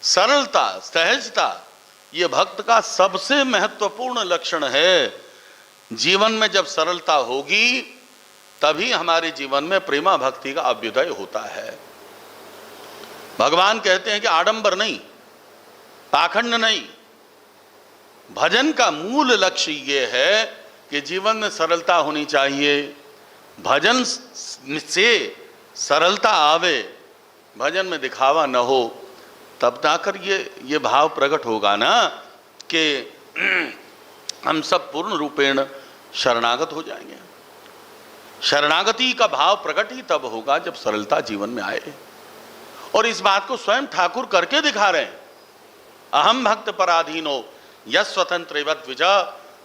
सरलता, सहजता ये भक्त का सबसे महत्वपूर्ण लक्षण है। जीवन में जब सरलता होगी तभी हमारे जीवन में प्रेमा भक्ति का अभ्युदय होता है। भगवान कहते हैं कि आडंबर नहीं, पाखंड नहीं, भजन का मूल लक्ष्य ये है कि जीवन में सरलता होनी चाहिए। भजन से सरलता आवे, भजन में दिखावा न हो, तब जाकर ये भाव प्रकट होगा ना कि हम सब पूर्ण रूपेण शरणागत हो जाएंगे। शरणागति का भाव प्रकट ही तब होगा जब सरलता जीवन में आए। और इस बात को स्वयं ठाकुर करके दिखा रहे हैं। अहम भक्त पराधीनो यस स्वतंत्र द्विज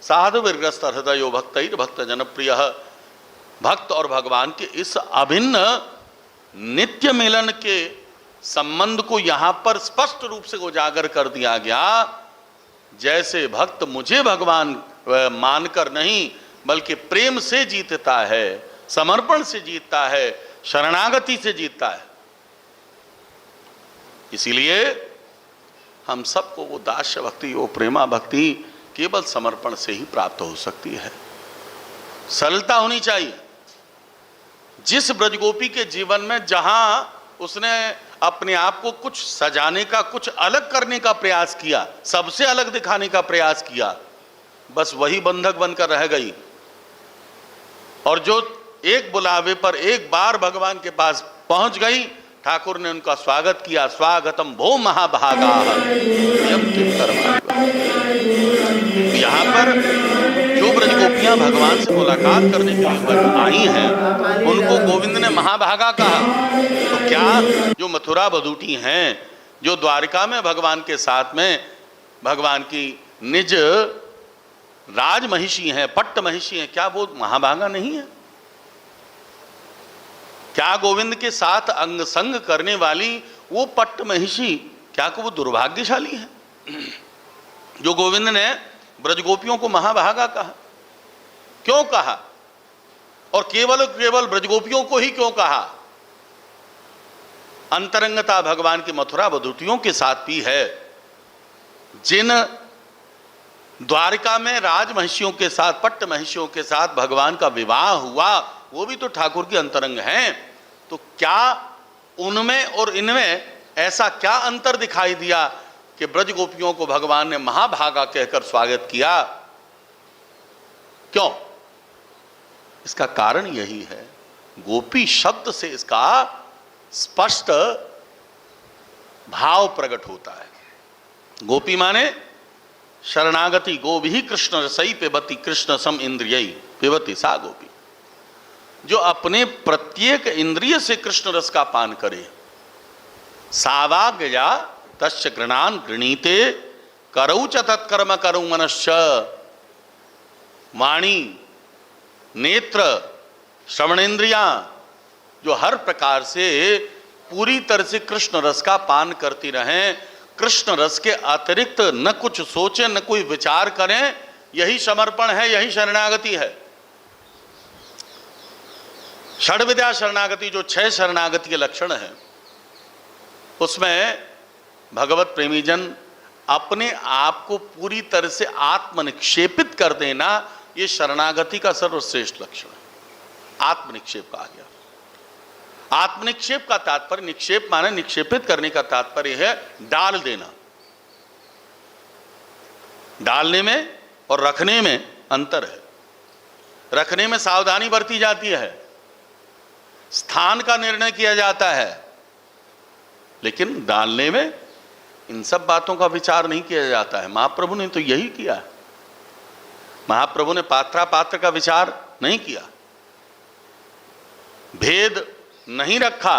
साधु विग्रस्त हृदयो भक्तैर भक्त जनप्रिय। भक्त और भगवान के इस अभिन्न नित्य मिलन के संबंध को यहां पर स्पष्ट रूप से उजागर कर दिया गया। जैसे भक्त मुझे भगवान मानकर नहीं बल्कि प्रेम से जीतता है, समर्पण से जीतता है, शरणागति से जीतता है। इसीलिए हम सबको वो दास्य भक्ति, वो प्रेमा भक्ति केवल समर्पण से ही प्राप्त हो सकती है। सरलता होनी चाहिए। जिस ब्रजगोपी के जीवन में जहां उसने अपने आप को कुछ सजाने का, कुछ अलग करने का प्रयास किया, सबसे अलग दिखाने का प्रयास किया, बस वही बंधक बनकर रह गई। और जो एक बुलावे पर एक बार भगवान के पास पहुंच गई, ठाकुर ने उनका स्वागत किया। स्वागतम भो महाभागा। यहाँ पर जो ब्रजगोपियां भगवान से मुलाकात करने के लिए आई हैं, उनको गोविंद ने महाभागा कहा। तो क्या जो मथुरा बधूटी हैं, जो द्वारिका में भगवान के साथ में भगवान की निज राज महिषी हैं, पट्ट महिषी हैं, क्या वो महाभागा नहीं है? क्या गोविंद के साथ अंग संग करने वाली वो पट्ट महिषी, क्या को वो दुर्भाग्यशाली है जो गोविंद ने ब्रजगोपियों को महाभागा कहा? क्यों कहा? और केवल ब्रजगोपियों को ही क्यों कहा? अंतरंगता भगवान की मथुरा बधूटियों के साथ भी है। जिन द्वारिका में राज महिषियों के साथ, पट्ट महिषियों के साथ भगवान का विवाह हुआ, वो भी तो ठाकुर की अंतरंग हैं। तो क्या उनमें और इनमें ऐसा क्या अंतर दिखाई दिया कि ब्रजगोपियों को भगवान ने महाभागा कहकर स्वागत किया? क्यों? इसका कारण यही है, गोपी शब्द से इसका स्पष्ट भाव प्रकट होता है। गोपी माने शरणागति। गोभी कृष्ण रसई पिबती कृष्ण सम इंद्रियई पिबती सा गोपी। जो अपने प्रत्येक इंद्रिय से कृष्ण रस का पान करे। सावा गया तस्य गृणान गृणीते करौ च तत्कर्म करौ मनश्च। वाणी, नेत्र, श्रवणेन्द्रियां जो हर प्रकार से पूरी तरह से कृष्ण रस का पान करती रहें, कृष्ण रस के अतिरिक्त न कुछ सोचें, न कोई विचार करें, यही समर्पण है, यही शरणागति है। षड्विद्या शरणागति, जो 6 शरणागति के लक्षण हैं, उसमें भगवत प्रेमी जन अपने आप को पूरी तरह से आत्मनिक्षेपित कर देना, ये शरणागति का सर्वश्रेष्ठ लक्षण है। आत्मनिक्षेप कहा गया। आत्मनिक्षेप का तात्पर्य, निक्षेप माने निक्षेपित करने का तात्पर्य है डाल देना। डालने में और रखने में अंतर है। रखने में सावधानी बरती जाती है, स्थान का निर्णय किया जाता है, लेकिन डालने में इन सब बातों का विचार नहीं किया जाता है। महाप्रभु ने तो यही किया। महाप्रभु ने पात्र का विचार नहीं किया, भेद नहीं रखा।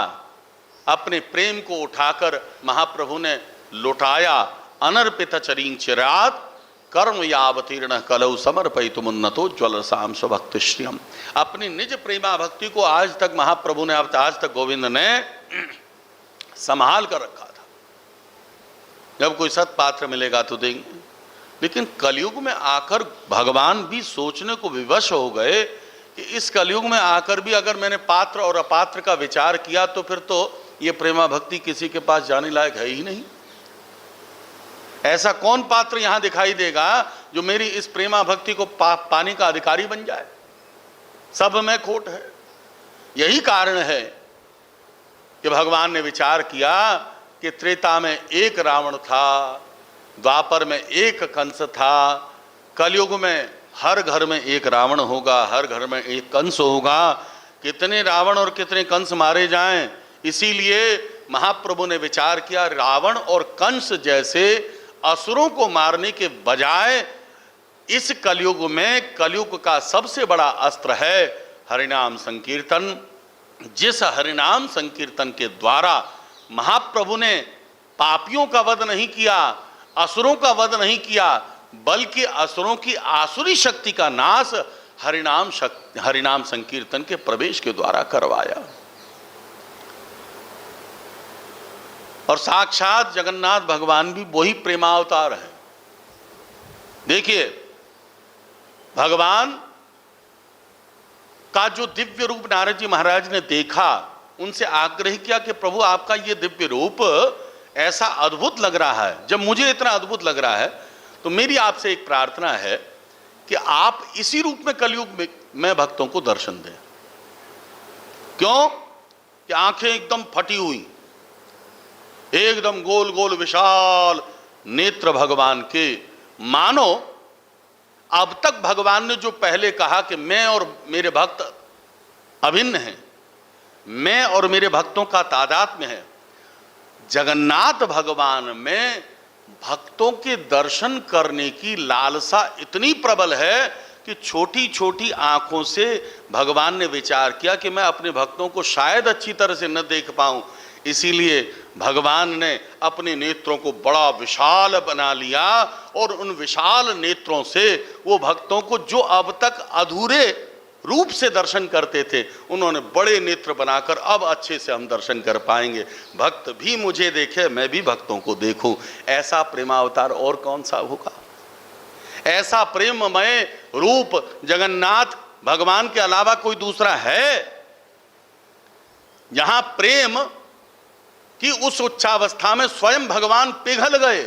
अपने प्रेम को उठाकर महाप्रभु ने लुटाया। अनर्पित चरीं चिरात कर्म यावतीर्ण कलौ समर्पयितुम उन्नतोज्ज्वल साम स्वभक्तिश्रियम। अपनी निज प्रेमा भक्ति को आज तक महाप्रभु ने, आज तक गोविंद ने संभाल कर रखा था। जब कोई सत्पात्र मिलेगा तो देंगे। लेकिन कलयुग में आकर भगवान भी सोचने को विवश हो गए कि इस कलयुग में आकर भी अगर मैंने पात्र और अपात्र का विचार किया तो फिर तो ये प्रेमा भक्ति किसी के पास जाने लायक है ही नहीं। ऐसा कौन पात्र यहां दिखाई देगा जो मेरी इस प्रेमा भक्ति को पाने का अधिकारी बन जाए? सब में खोट है। यही कारण है कि भगवान ने विचार किया कि त्रेता में एक रावण था, द्वापर में एक कंस था, कलयुग में हर घर में एक रावण होगा, हर घर में एक कंस होगा। कितने रावण और कितने कंस मारे जाएं, इसीलिए महाप्रभु ने विचार किया रावण और कंस जैसे असुरों को मारने के बजाय इस कलयुग में कलयुग का सबसे बड़ा अस्त्र है हरिनाम संकीर्तन। जिस हरिनाम संकीर्तन के द्वारा महाप्रभु ने पापियों का वध नहीं किया, असुरों का वध नहीं किया, बल्कि असुरों की आसुरी शक्ति का नाश हरिनाम संकीर्तन के प्रवेश के द्वारा करवाया। और साक्षात जगन्नाथ भगवान भी वही प्रेमावतार है। देखिए, भगवान का जो दिव्य रूप नारद जी महाराज ने देखा, उनसे आग्रह किया कि प्रभु आपका ये दिव्य रूप ऐसा अद्भुत लग रहा है। जब मुझे इतना अद्भुत लग रहा है तो मेरी आपसे एक प्रार्थना है कि आप इसी रूप में कलयुग में भक्तों को दर्शन दें। क्यों? कि आंखें एकदम फटी हुई, एकदम गोल गोल विशाल नेत्र भगवान के, मानो अब तक भगवान ने जो पहले कहा कि मैं और मेरे भक्त अभिन्न हैं, मैं और मेरे भक्तों का तादात्म्य है, जगन्नाथ भगवान में भक्तों के दर्शन करने की लालसा इतनी प्रबल है कि छोटी छोटी आंखों से भगवान ने विचार किया कि मैं अपने भक्तों को शायद अच्छी तरह से न देख पाऊं, इसीलिए भगवान ने अपने नेत्रों को बड़ा विशाल बना लिया और उन विशाल नेत्रों से वो भक्तों को जो अब तक अधूरे रूप से दर्शन करते थे, उन्होंने बड़े नेत्र बनाकर अब अच्छे से हम दर्शन कर पाएंगे। भक्त भी मुझे देखे, मैं भी भक्तों को देखूं। ऐसा प्रेमावतार और कौन सा होगा? ऐसा प्रेममय रूप जगन्नाथ भगवान के अलावा कोई दूसरा है? यहां प्रेम कि उस उच्चावस्था में स्वयं भगवान पिघल गए।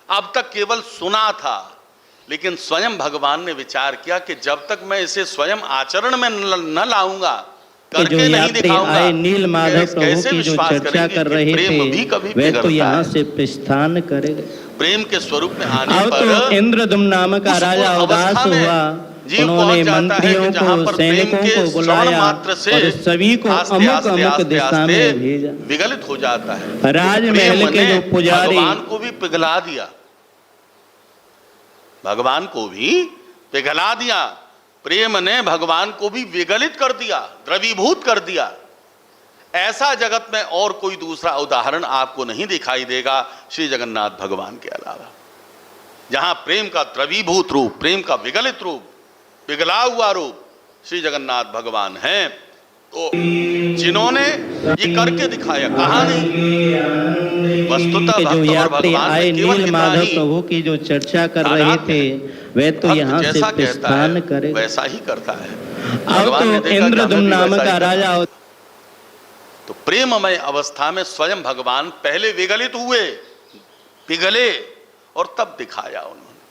अब तक केवल सुना था, लेकिन स्वयं भगवान ने विचार किया कि जब तक मैं इसे स्वयं आचरण में न लाऊंगा, करके नहीं दिखाऊंगा, नील माधव प्रभु की जो चर्चा कर रहे थे वे तो यहाँ से प्रस्थान करेंगे। प्रेम के स्वरूप में आने पर तो इंद्रदुम्न नाम का राजा उदास हुआ। उन्होंने मंत्रियों को, सैनिकों को बुलाया और सभी को अमुक अमुक दिशा में भेजा। विगलित हो जाता है। राजमहल के जो पुजारी, भगवान को भी पिघला दिया, भगवान को भी पिघला दिया। प्रेम ने भगवान को भी विगलित कर दिया, द्रवीभूत कर दिया। ऐसा जगत में और कोई दूसरा उदाहरण आपको नहीं दिखाई देगा श्री जगन्नाथ भगवान के अलावा, जहां प्रेम का द्रवीभूत रूप, प्रेम का विगलित रूप, पिघला हुआ रूप श्री जगन्नाथ भगवान हैं। तो जिन्होंने ये करके दिखाया, कहा नहीं, वस्तुतः जो यात्री आए नील माधव प्रभु की जो चर्चा कर रहे थे वे तो यहाँ से प्रस्थान करें, वैसा ही करता है। अब तो इंद्रदुम्न नाम का राजा। तो प्रेममय अवस्था में स्वयं भगवान पहले विगलित हुए, पिघले और तब दिखाया उन्होंने।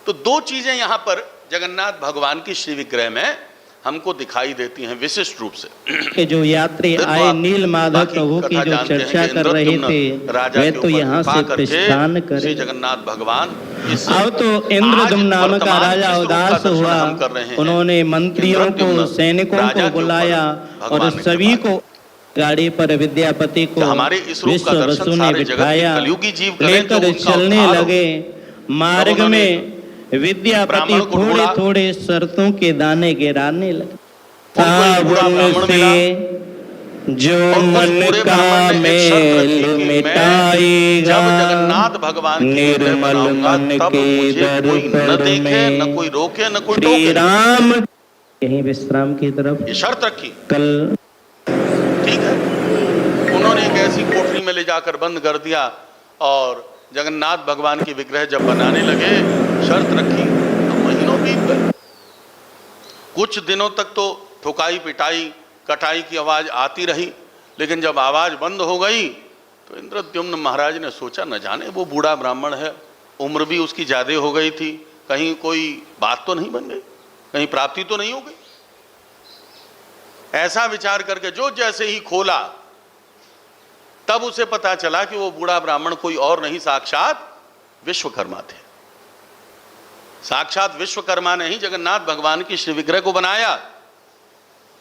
तो दो चीजें यहां पर जगन्नाथ भगवान की श्री विग्रह में हमको दिखाई देती हैं विशिष्ट रूप से। जो यात्री आए नील माधव प्रभु की जो चर्चा कर रहे थे वे तो यहाँ से प्रस्थान करें। श्री जगन्नाथ भगवान अब तो इंद्रदुम्न नाम का राजा उदास हुआ। उन्होंने मंत्रियों को, सैनिकों को बुलाया और सभी को गाड़ी पर विद्यापति को विश्व वसु ने बिठाया। लेकर चलने लगे। मार्ग में विद्यापति थोड़े थोड़े शर्तों के दाने गिराने लगे। सावन से जो और उस मन बूढ़े का ब्राह्मण ने एक शर्त रखी मेल कि मैं मिटाएगा, जब जगन्नाथ भगवान की विग्रह निर्मल बनाऊंगा मन तब के मुझे कोई न दर्पण देखे, न में कोई रोके, न कोई श्री टोके। राम। यहीं विश्राम की तरफ ये शर्त रखी। कल ठीक है, उन्होंने एक ऐसी कोठरी में ले जाकर बंद कर दिया और जगन्नाथ भगवान की विग्रह जब बनाने लगे, शर्त रखी तो महीनों बीत गए। कुछ दिनों तक तो ठुकाई पिटाई कटाई की आवाज आती रही, लेकिन जब आवाज बंद हो गई तो इंद्रद्युम्न महाराज ने सोचा, न जाने वो बूढ़ा ब्राह्मण है, उम्र भी उसकी ज्यादा हो गई थी, कहीं कोई बात तो नहीं बन गई, कहीं प्राप्ति तो नहीं हो गई। ऐसा विचार करके जो जैसे ही खोला तब उसे पता चला कि वो बूढ़ा ब्राह्मण कोई और नहीं, साक्षात विश्वकर्मा थे। साक्षात विश्वकर्मा ने ही जगन्नाथ भगवान की श्री विग्रह को बनाया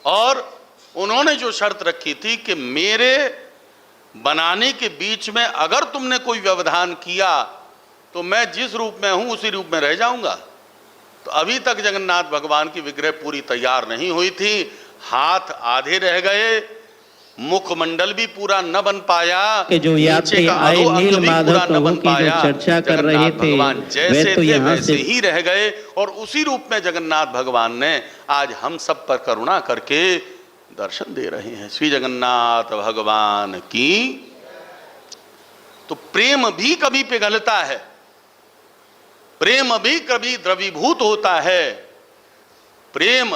और उन्होंने जो शर्त रखी थी कि मेरे बनाने के बीच में अगर तुमने कोई व्यवधान किया तो मैं जिस रूप में हूं उसी रूप में रह जाऊंगा। तो अभी तक जगन्नाथ भगवान की विग्रह पूरी तैयार नहीं हुई थी, हाथ आधे रह गए, मुखमंडल भी पूरा न बन पाया, कि जो यात्री आए नील माधव प्रभु की जो चर्चा कर रहे थे वे तो यहाँ से ही रह गए। और उसी रूप में जगन्नाथ भगवान ने आज हम सब पर करुणा करके दर्शन दे रहे हैं। श्री जगन्नाथ भगवान की। तो प्रेम भी कभी पिघलता है, प्रेम भी कभी द्रवीभूत होता है। प्रेम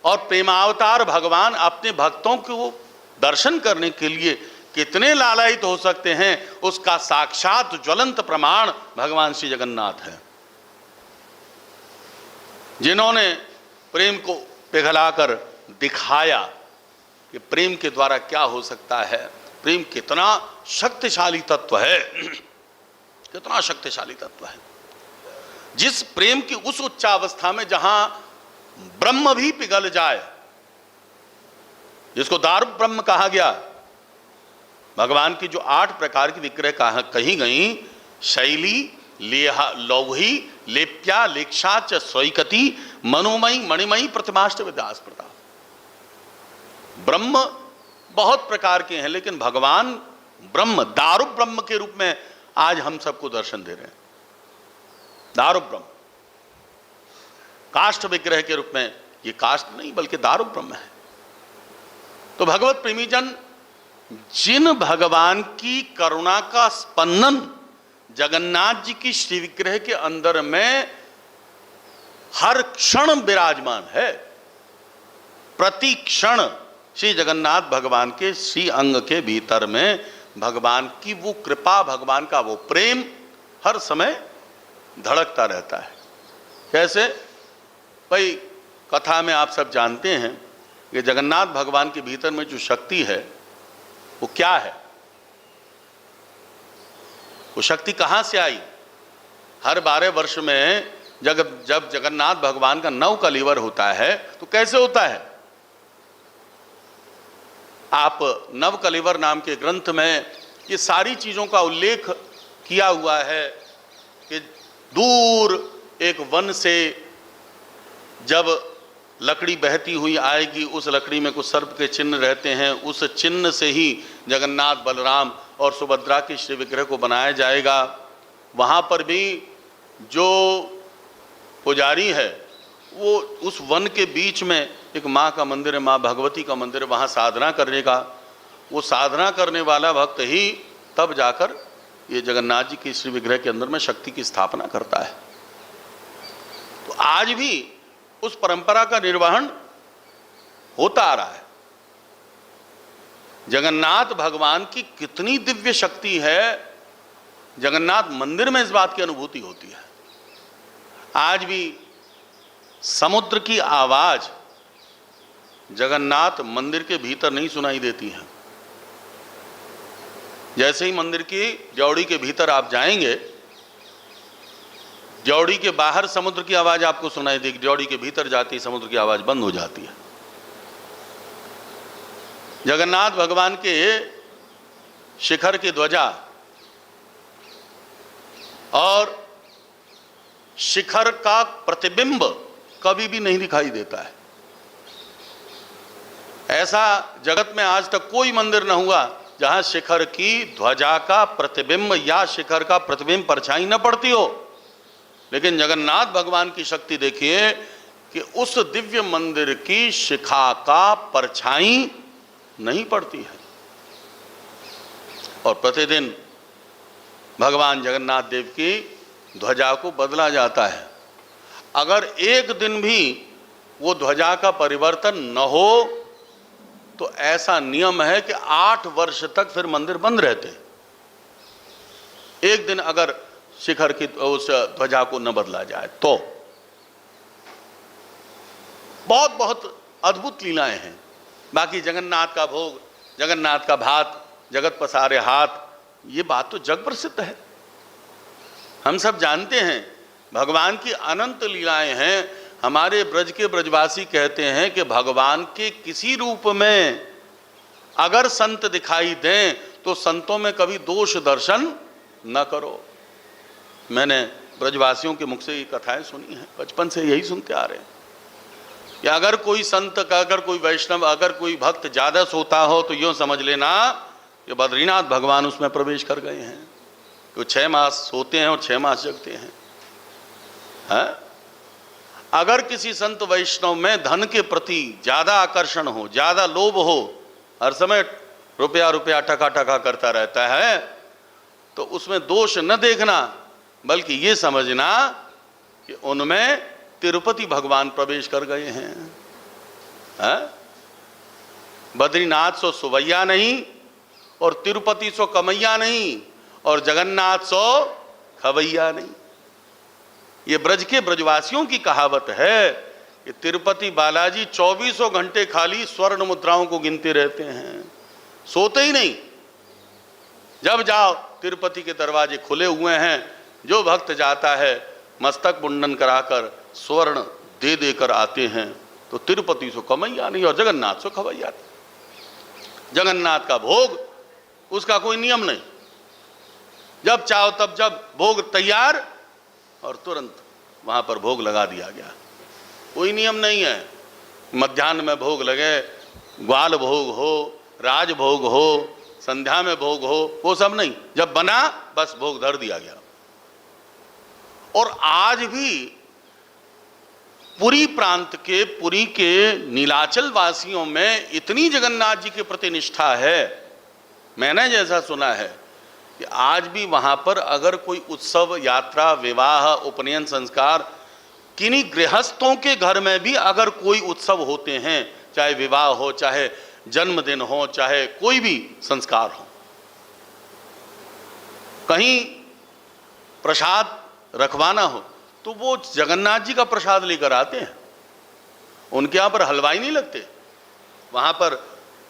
और प्रेमावतार भगवान अपने भक्तों को दर्शन करने के लिए कितने लालायित हो सकते हैं, उसका साक्षात ज्वलंत प्रमाण भगवान श्री जगन्नाथ है, जिन्होंने प्रेम को पिघलाकर दिखाया कि प्रेम के द्वारा क्या हो सकता है। प्रेम कितना शक्तिशाली तत्व है, कितना शक्तिशाली तत्व है। जिस प्रेम की उस उच्चावस्था में जहां ब्रह्म भी पिघल जाए, जिसको दारुक ब्रह्म कहा गया। भगवान की जो 8 प्रकार की विग्रह कही गई, शैली, लौही, लेप्या, लेक्षा च स्वैकति, मनोमयी, मणिमयी, प्रतिमाष्ट विद्यास प्रताप। ब्रह्म बहुत प्रकार के हैं, लेकिन भगवान ब्रह्म, दारुक ब्रह्म के रूप में आज हम सबको दर्शन दे रहे हैं। दारुक ब्रह्म, काष्ठ विग्रह के रूप में, ये काष्ठ नहीं बल्कि दारुक ब्रह्म है। तो भगवत प्रेमीजन, जिन भगवान की करुणा का स्पंदन जगन्नाथ जी की श्री विग्रह के अंदर में हर क्षण विराजमान है, प्रति क्षण श्री जगन्नाथ भगवान के श्री अंग के भीतर में भगवान की वो कृपा, भगवान का वो प्रेम हर समय धड़कता रहता है। कैसे भाई, कथा में आप सब जानते हैं कि जगन्नाथ भगवान के भीतर में जो शक्ति है वो क्या है, वो शक्ति कहां से आई। हर 12 वर्ष में जब जगन्नाथ भगवान का 9 कलेवर होता है तो कैसे होता है। आप नव कलेवर नाम के ग्रंथ में ये सारी चीजों का उल्लेख किया हुआ है कि दूर एक वन से जब लकड़ी बहती हुई आएगी, उस लकड़ी में कुछ सर्प के चिन्ह रहते हैं, उस चिन्ह से ही जगन्नाथ, बलराम और सुभद्रा की श्री विग्रह को बनाया जाएगा। वहाँ पर भी जो पुजारी है वो उस वन के बीच में एक माँ का मंदिर है, माँ भगवती का मंदिर है, वहाँ साधना करने का, वो साधना करने वाला भक्त ही तब जाकर ये जगन्नाथ जी की श्री विग्रह के अंदर में शक्ति की स्थापना करता है। तो आज भी उस परंपरा का निर्वहन होता आ रहा है। जगन्नाथ भगवान की कितनी दिव्य शक्ति है, जगन्नाथ मंदिर में इस बात की अनुभूति होती है। आज भी समुद्र की आवाज जगन्नाथ मंदिर के भीतर नहीं सुनाई देती है। जैसे ही मंदिर की जौड़ी के भीतर आप जाएंगे, जौड़ी के बाहर समुद्र की आवाज आपको सुनाई देगी, जौड़ी के भीतर जाती समुद्र की आवाज बंद हो जाती है। जगन्नाथ भगवान के शिखर की ध्वजा और शिखर का प्रतिबिंब कभी भी नहीं दिखाई देता है। ऐसा जगत में आज तक कोई मंदिर न हुआ जहां शिखर की ध्वजा का प्रतिबिंब या शिखर का प्रतिबिंब परछाई न पड़ती हो। लेकिन जगन्नाथ भगवान की शक्ति देखिए कि उस दिव्य मंदिर की शिखा का परछाई नहीं पड़ती है। और प्रतिदिन भगवान जगन्नाथ देव की ध्वजा को बदला जाता है। अगर एक दिन भी वो ध्वजा का परिवर्तन न हो तो ऐसा नियम है कि 8 वर्ष तक फिर मंदिर बंद रहते हैं। एक दिन अगर शिखर की उस ध्वजा को न बदला जाए तो बहुत बहुत अद्भुत लीलाएं हैं। बाकी जगन्नाथ का भोग, जगन्नाथ का भात, जगत पसारे हाथ, ये बात तो जग प्रसिद्ध है। हम सब जानते हैं भगवान की अनंत लीलाएं हैं। हमारे ब्रज के ब्रजवासी कहते हैं कि भगवान के किसी रूप में अगर संत दिखाई दें तो संतों में कभी दोष दर्शन न करो। मैंने ब्रजवासियों के मुख से ये कथाएं सुनी हैं, बचपन से यही सुनते आ रहे हैं कि अगर कोई संत का, अगर कोई वैष्णव, अगर कोई भक्त ज्यादा सोता हो तो यूं समझ लेना कि बद्रीनाथ भगवान उसमें प्रवेश कर गए हैं। वो 6 मास सोते हैं और 6 मास जगते हैं। अगर किसी संत वैष्णव में धन के प्रति ज्यादा आकर्षण हो, ज्यादा लोभ हो, हर समय रुपया रुपया टका टका करता रहता है, तो उसमें दोष न देखना बल्कि ये समझना कि उनमें तिरुपति भगवान प्रवेश कर गए हैं। बद्रीनाथ सो सुवैया नहीं और तिरुपति सो कमैया नहीं और जगन्नाथ सो खवैया नहीं। ये ब्रज के ब्रजवासियों की कहावत है कि तिरुपति बालाजी 24 घंटे खाली स्वर्ण मुद्राओं को गिनते रहते हैं, सोते ही नहीं। जब जाओ तिरुपति के दरवाजे खुले हुए हैं, जो भक्त जाता है मस्तक मुंडन कराकर स्वर्ण दे देकर आते हैं। तो तिरुपति सो कमैया नहीं और जगन्नाथ सो खवैया नहीं। जगन्नाथ का भोग, उसका कोई नियम नहीं, जब चाहो तब जब भोग तैयार और तुरंत वहां पर भोग लगा दिया गया। कोई नियम नहीं है मध्याह्न में भोग लगे, ग्वाल भोग हो, राज भोग हो, संध्या में भोग हो, वो सब नहीं। जब बना बस भोग धर दिया गया। और आज भी पुरी प्रांत के, पुरी के नीलाचल वासियों में इतनी जगन्नाथ जी के प्रति निष्ठा है, मैंने जैसा सुना है कि आज भी वहां पर अगर कोई उत्सव, यात्रा, विवाह, उपनयन संस्कार, किन्हीं गृहस्थों के घर में भी अगर कोई उत्सव होते हैं, चाहे विवाह हो, चाहे जन्मदिन हो, चाहे कोई भी संस्कार हो, कहीं प्रसाद रखवाना हो तो वो जगन्नाथ जी का प्रसाद लेकर आते हैं। उनके यहाँ पर हलवाई नहीं लगते, वहां पर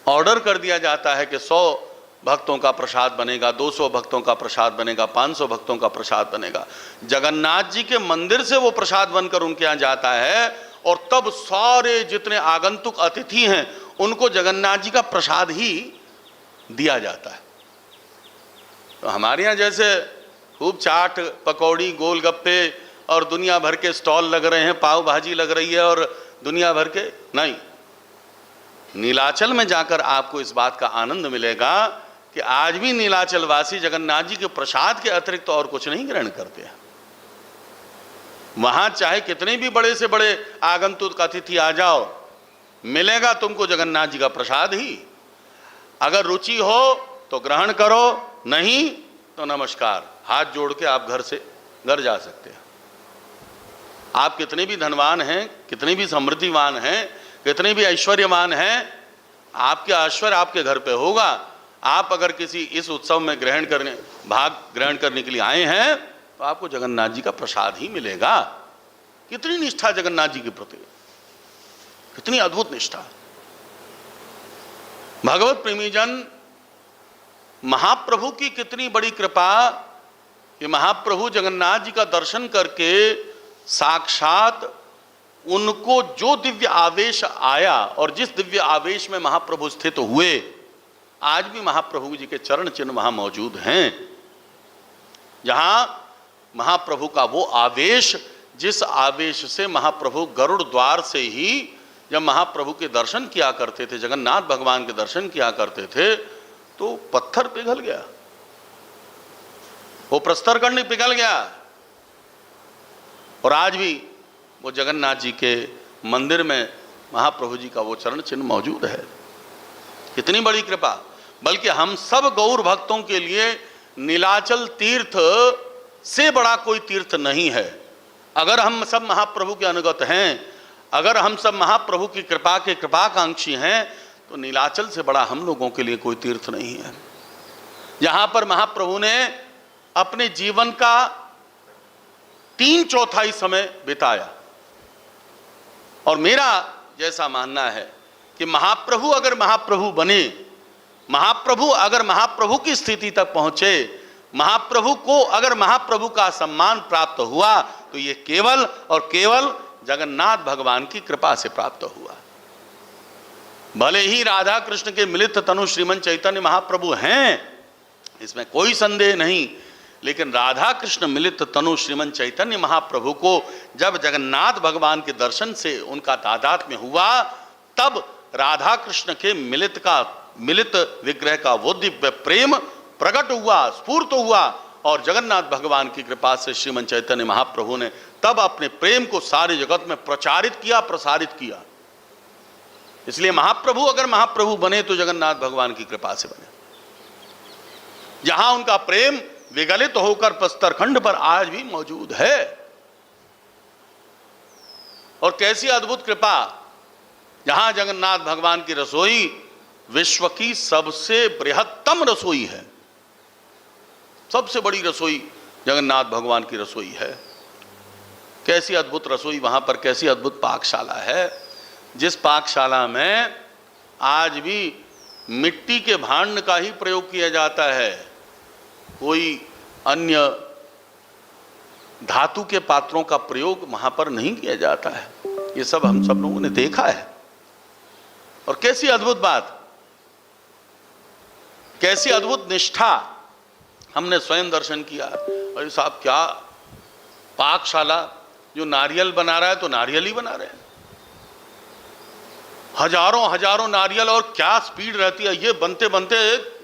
ऑर्डर कर दिया जाता है कि 100 भक्तों का प्रसाद बनेगा, 200 भक्तों का प्रसाद बनेगा, 500 भक्तों का प्रसाद बनेगा। जगन्नाथ जी के मंदिर से वो प्रसाद बनकर उनके यहाँ जाता है और तब सारे जितने आगंतुक अतिथि हैं उनको जगन्नाथ जी का प्रसाद ही दिया जाता है। तो हमारे यहाँ जैसे खूब चाट, पकौड़ी, गोलगप्पे और दुनिया भर के स्टॉल लग रहे हैं, पाव भाजी लग रही है और दुनिया भर के, नहीं। नीलाचल में जाकर आपको इस बात का आनंद मिलेगा कि आज भी नीलाचल वासी जगन्नाथ जी के प्रसाद के अतिरिक्त तो और कुछ नहीं ग्रहण करते हैं। वहां चाहे कितने भी बड़े से बड़े आगंतुक अतिथि आ जाओ, मिलेगा तुमको जगन्नाथ जी का प्रसाद ही। अगर रुचि हो तो ग्रहण करो, नहीं तो नमस्कार, हाथ जोड़ के आप घर जा सकते हैं। आप कितने भी धनवान हैं, कितने भी समृद्धिवान हैं, कितने भी ऐश्वर्यवान हैं, आपके ऐश्वर्य आपके घर पे होगा। आप अगर किसी इस उत्सव में भाग ग्रहण करने के लिए आए हैं तो आपको जगन्नाथ जी का प्रसाद ही मिलेगा। कितनी निष्ठा जगन्नाथ जी के प्रति, कितनी अद्भुत निष्ठा। भगवत प्रेमीजन, महाप्रभु की कितनी बड़ी कृपा कि महाप्रभु जगन्नाथ जी का दर्शन करके साक्षात उनको जो दिव्य आवेश आया और जिस दिव्य आवेश में महाप्रभु स्थित हुए, आज भी महाप्रभु जी के चरण चिन्ह वहां मौजूद हैं। जहां महाप्रभु का वो आवेश, जिस आवेश से महाप्रभु गरुड़ द्वार से ही जब महाप्रभु के दर्शन किया करते थे, जगन्नाथ भगवान के दर्शन किया करते थे, तो पत्थर पिघल गया, वो प्रस्तरकर्णी पिघल गया। और आज भी वो जगन्नाथ जी के मंदिर में महाप्रभु जी का वो चरण चिन्ह मौजूद है। कितनी बड़ी कृपा! बल्कि हम सब गौर भक्तों के लिए नीलाचल तीर्थ से बड़ा कोई तीर्थ नहीं है। अगर हम सब महाप्रभु के अनुगत हैं, अगर हम सब महाप्रभु की कृपा के कृपाकांक्षी हैं, तो नीलाचल से बड़ा हम लोगों के लिए कोई तीर्थ नहीं है। जहां पर महाप्रभु ने अपने जीवन का 3/4 समय बिताया। और मेरा जैसा मानना है कि महाप्रभु अगर महाप्रभु बने, महाप्रभु अगर महाप्रभु की स्थिति तक पहुंचे, महाप्रभु को अगर महाप्रभु का सम्मान प्राप्त हुआ, तो ये केवल और केवल जगन्नाथ भगवान की कृपा से प्राप्त हुआ। भले ही राधा कृष्ण के मिलित तनु श्रीमन चैतन्य महाप्रभु हैं, इसमें कोई संदेह नहीं, लेकिन राधा कृष्ण मिलित तनु श्रीमन चैतन्य महाप्रभु को जब जगन्नाथ भगवान के दर्शन से उनका तादात्म्य हुआ, तब राधा कृष्ण के मिलित विग्रह का वो दिव्य प्रेम प्रकट हुआ, स्फूर्त हुआ, और जगन्नाथ भगवान की कृपा से श्रीमन चैतन्य महाप्रभु ने तब अपने प्रेम को सारे जगत में प्रचारित किया, प्रसारित किया। इसलिए महाप्रभु अगर महाप्रभु बने तो जगन्नाथ भगवान की कृपा से बने। जहां उनका प्रेम विगलित होकर प्रस्तरखंड पर आज भी मौजूद है। और कैसी अद्भुत कृपा! जहां जगन्नाथ भगवान की रसोई विश्व की सबसे बृहत्तम रसोई है, सबसे बड़ी रसोई जगन्नाथ भगवान की रसोई है। कैसी अद्भुत रसोई वहां पर, कैसी अद्भुत पाकशाला है, जिस पाकशाला में आज भी मिट्टी के भांड का ही प्रयोग किया जाता है, कोई अन्य धातु के पात्रों का प्रयोग वहां पर नहीं किया जाता है। ये सब हम सब लोगों ने देखा है। और कैसी अद्भुत बात, कैसी अद्भुत निष्ठा हमने स्वयं दर्शन किया। अरे साहब, क्या पाकशाला! जो नारियल बना रहा है तो नारियल ही बना रहे हैं, हजारों हजारों नारियल, और क्या स्पीड रहती है। ये बनते बनते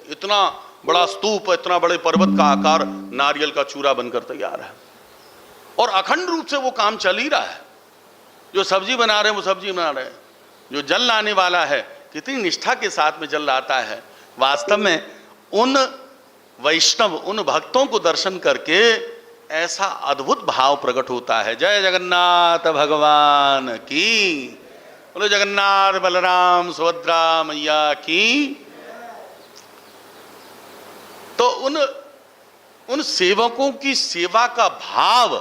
इतना बड़ा स्तूप, इतना बड़े पर्वत का आकार नारियल का चूरा बनकर तैयार है, और अखंड रूप से वो काम चल ही रहा है। जो सब्जी बना रहे हैं वो सब्जी बना रहे हैं, जो जल लाने वाला है कितनी निष्ठा के साथ में जल लाता है। वास्तव में उन वैष्णव, उन भक्तों को दर्शन करके ऐसा अद्भुत भाव प्रकट होता है। जय जगन्नाथ भगवान की, बोलो जगन्नाथ बलराम सुभद्रा मैया की। तो उन सेवकों की सेवा का भाव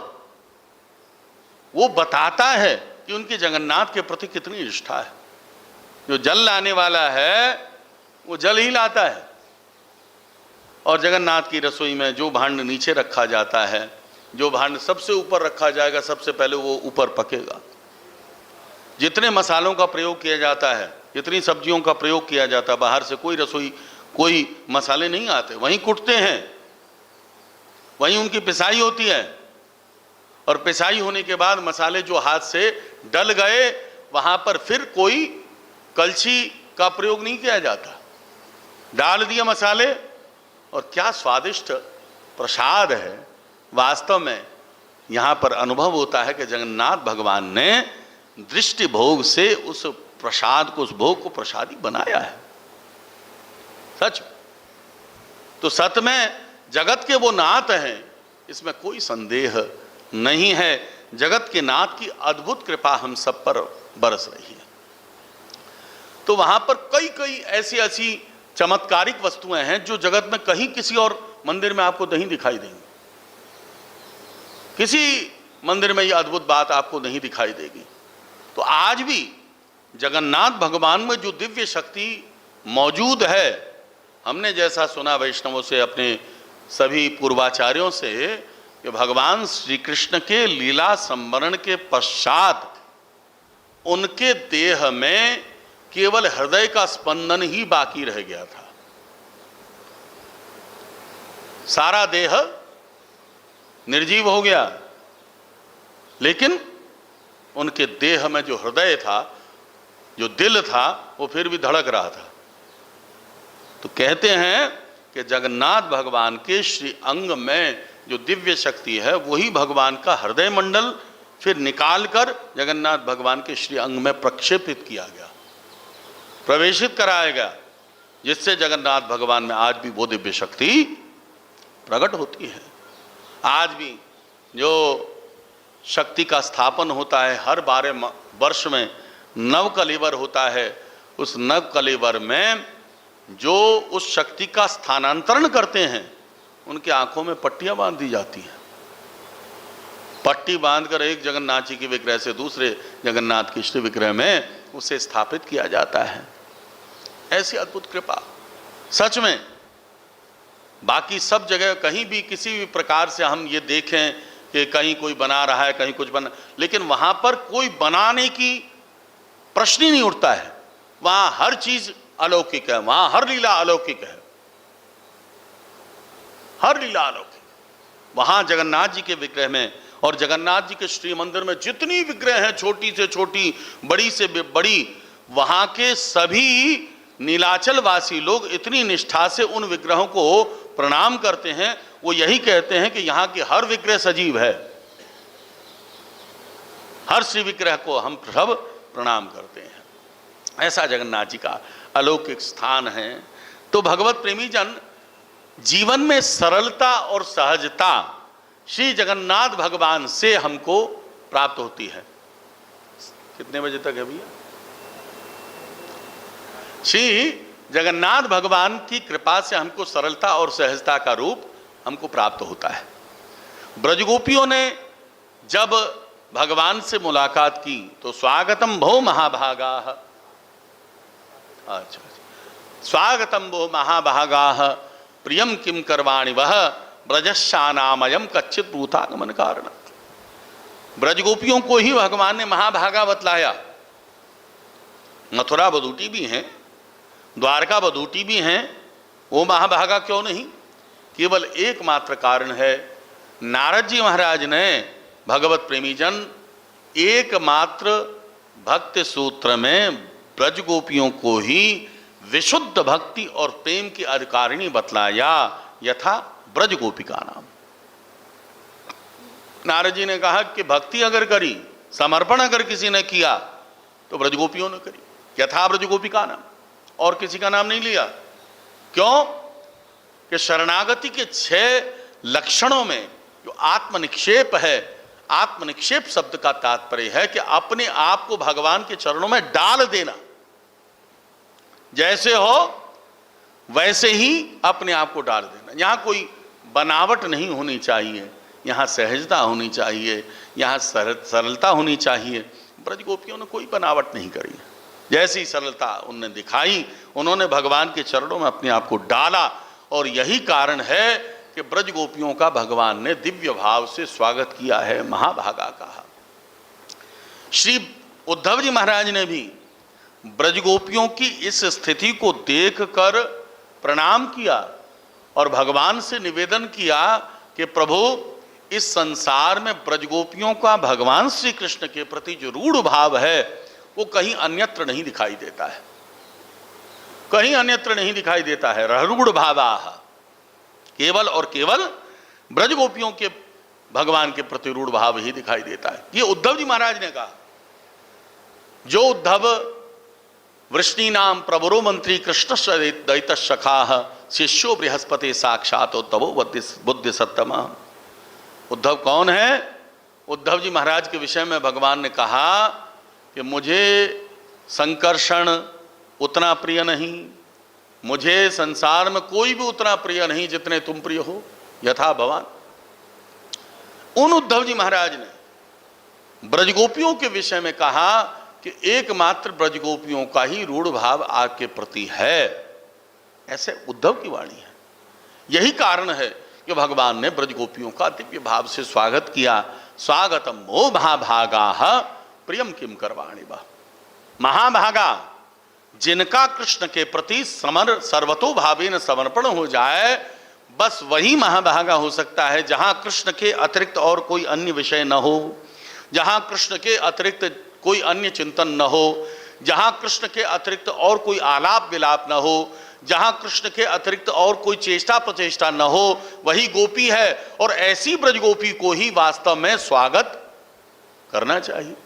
वो बताता है कि उनके जगन्नाथ के प्रति कितनी निष्ठा है। जो जल लाने वाला है वो जल ही लाता है, और जगन्नाथ की रसोई में जो भांड नीचे रखा जाता है, जो भांड सबसे ऊपर रखा जाएगा, सबसे पहले वो ऊपर पकेगा। जितने मसालों का प्रयोग किया जाता है, जितनी सब्जियों का प्रयोग किया जाता है, बाहर से कोई मसाले नहीं आते, वहीं कुटते हैं, वहीं उनकी पिसाई होती है, और पिसाई होने के बाद मसाले जो हाथ से डल गए, वहां पर फिर कोई कलछी का प्रयोग नहीं किया जाता। डाल दिए मसाले, और क्या स्वादिष्ट प्रसाद है। वास्तव में यहाँ पर अनुभव होता है कि जगन्नाथ भगवान ने दृष्टि भोग से उस प्रसाद को, उस भोग को प्रसादी बनाया है। सच तो सत में जगत के वो नाथ हैं, इसमें कोई संदेह नहीं है। जगत के नाथ की अद्भुत कृपा हम सब पर बरस रही है। तो वहां पर कई ऐसी चमत्कारिक वस्तुएं हैं जो जगत में कहीं किसी और मंदिर में आपको नहीं दिखाई देंगी। किसी मंदिर में ये अद्भुत बात आपको नहीं दिखाई देगी। तो आज भी जगन्नाथ भगवान में जो दिव्य शक्ति मौजूद है, हमने जैसा सुना वैष्णवों से, अपने सभी पूर्वाचार्यों से, कि भगवान श्री कृष्ण के लीला संवरण के पश्चात उनके देह में केवल हृदय का स्पंदन ही बाकी रह गया था। सारा देह निर्जीव हो गया, लेकिन उनके देह में जो हृदय था जो दिल था वो फिर भी धड़क रहा था। तो कहते हैं कि जगन्नाथ भगवान के श्री अंग में जो दिव्य शक्ति है वही भगवान का हृदय मंडल फिर निकालकर जगन्नाथ भगवान के श्री अंग में प्रक्षेपित किया गया, प्रवेशित कराया गया, जिससे जगन्नाथ भगवान में आज भी वो दिव्य शक्ति प्रकट होती है। आज भी जो शक्ति का स्थापन होता है, हर 12 वर्ष में नव कलेवर होता है, उस नव कलेवर में जो उस शक्ति का स्थानांतरण करते हैं उनकी आंखों में पट्टियां बांध दी जाती हैं। पट्टी बांधकर एक जगन्नाथ जी के विग्रह से दूसरे जगन्नाथ के श्री विग्रह में उसे स्थापित किया जाता है। ऐसी अद्भुत कृपा सच में बाकी सब जगह कहीं भी किसी भी प्रकार से हम ये देखें कि कहीं कोई बना रहा है, कहीं कुछ बना, लेकिन वहां पर कोई बनाने की प्रश्न ही नहीं उठता है। वहां हर चीज अलौकिक है, वहां हर लीला अलौकिक है, हर लीला अलौकिक। वहां जगन्नाथ जी के विग्रह में और जगन्नाथ जी के श्री मंदिर में जितनी विग्रह हैं, छोटी से छोटी, बड़ी से बड़ी, वहां के सभी नीलाचल वासी लोग इतनी निष्ठा से उन विग्रहों को प्रणाम करते हैं। वो यही कहते हैं कि यहाँ के हर विग्रह सजीव है, हर श्री विग्रह को हम सब प्रणाम करते हैं। ऐसा जगन्नाथ जी का अलौकिक स्थान है। तो भगवत प्रेमी जन, जीवन में सरलता और सहजता श्री जगन्नाथ भगवान से हमको प्राप्त होती है। कितने बजे तक है भैया? श्री जगन्नाथ भगवान की कृपा से हमको सरलता और सहजता का रूप हमको प्राप्त होता है। ब्रजगोपियों ने जब भगवान से मुलाकात की तो स्वागतम भो महाभागाः, अच्छा, स्वागतम भो महाभागाः प्रियम किम करवाणि वह ब्रजशानामयम कच्चित भूतागमन कारण। ब्रजगोपियों को ही भगवान ने महाभागा बतलाया। मथुरा बधूटी भी हैं, द्वारका बधूटी भी हैं, वो महाभागा क्यों नहीं? केवल एकमात्र कारण है, नारद जी महाराज ने भगवत प्रेमी जन एकमात्र भक्ति सूत्र में ब्रजगोपियों को ही विशुद्ध भक्ति और प्रेम की अधिकारिणी बतलाया, यथा ब्रजगोपिका नाम। नारद जी ने कहा कि भक्ति अगर करी, समर्पण अगर किसी ने किया तो ब्रजगोपियों ने करी, यथा ब्रजगोपिका नाम, और किसी का नाम नहीं लिया। क्यों? कि शरणागति के 6 लक्षणों में जो आत्मनिक्षेप है, आत्मनिक्षेप शब्द का तात्पर्य है कि अपने आप को भगवान के चरणों में डाल देना। जैसे हो वैसे ही अपने आप को डाल देना। यहां कोई बनावट नहीं होनी चाहिए, यहाँ सहजता होनी चाहिए, यहाँ सरलता होनी चाहिए। ब्रजगोपियों ने कोई बनावट नहीं करी, जैसी सरलता उन्होंने दिखाई, उन्होंने भगवान के चरणों में अपने आप को डाला। और यही कारण है कि ब्रजगोपियों का भगवान ने दिव्य भाव से स्वागत किया है, महाभागा कहा। श्री उद्धव जी महाराज ने भी ब्रजगोपियों की इस स्थिति को देखकर प्रणाम किया और भगवान से निवेदन किया कि प्रभु, इस संसार में ब्रजगोपियों का भगवान श्री कृष्ण के प्रति जो रूढ़ भाव है वो कहीं अन्यत्र नहीं दिखाई देता है, कहीं अन्यत्र नहीं दिखाई देता है। रूढ़ भावाः, केवल और केवल ब्रजगोपियों के भगवान के प्रति रूढ़ भाव ही दिखाई देता है। ये उद्धव जी महाराज ने कहा। जो उद्धव वृष्णि नाम प्रवरो मंत्री कृष्ण दैत सखाः शिष्यो बृहस्पति साक्षात उद्धवो बुद्धि सत्तमा। उद्धव कौन है? उद्धव जी महाराज के विषय में भगवान ने कहा कि मुझे संकर्षण उतना प्रिय नहीं, मुझे संसार में कोई भी उतना प्रिय नहीं जितने तुम प्रिय हो, यथा भवान। उन उद्धव जी महाराज ने ब्रजगोपियों के विषय में कहा कि एकमात्र ब्रजगोपियों का ही रूढ़ भाव आपके प्रति है। ऐसे उद्धव की वाणी है। यही कारण है कि भगवान ने ब्रजगोपियों का दिव्य भाव से स्वागत किया। स्वागतम वो महाभागाः प्रियम किम करवाणि वह। महाभागा, जिनका कृष्ण के प्रति सर्वतो भावेन समर्पण हो जाए, बस वही महाभागा हो सकता है। जहां कृष्ण के अतिरिक्त और कोई अन्य विषय न हो, जहां कृष्ण के अतिरिक्त कोई अन्य चिंतन न हो, जहां कृष्ण के अतिरिक्त और कोई आलाप विलाप न हो, जहां कृष्ण के अतिरिक्त और कोई चेष्टा प्रचेष्टा न हो, वही गोपी है। और ऐसी ब्रज गोपी को ही वास्तव में स्वागत करना चाहिए।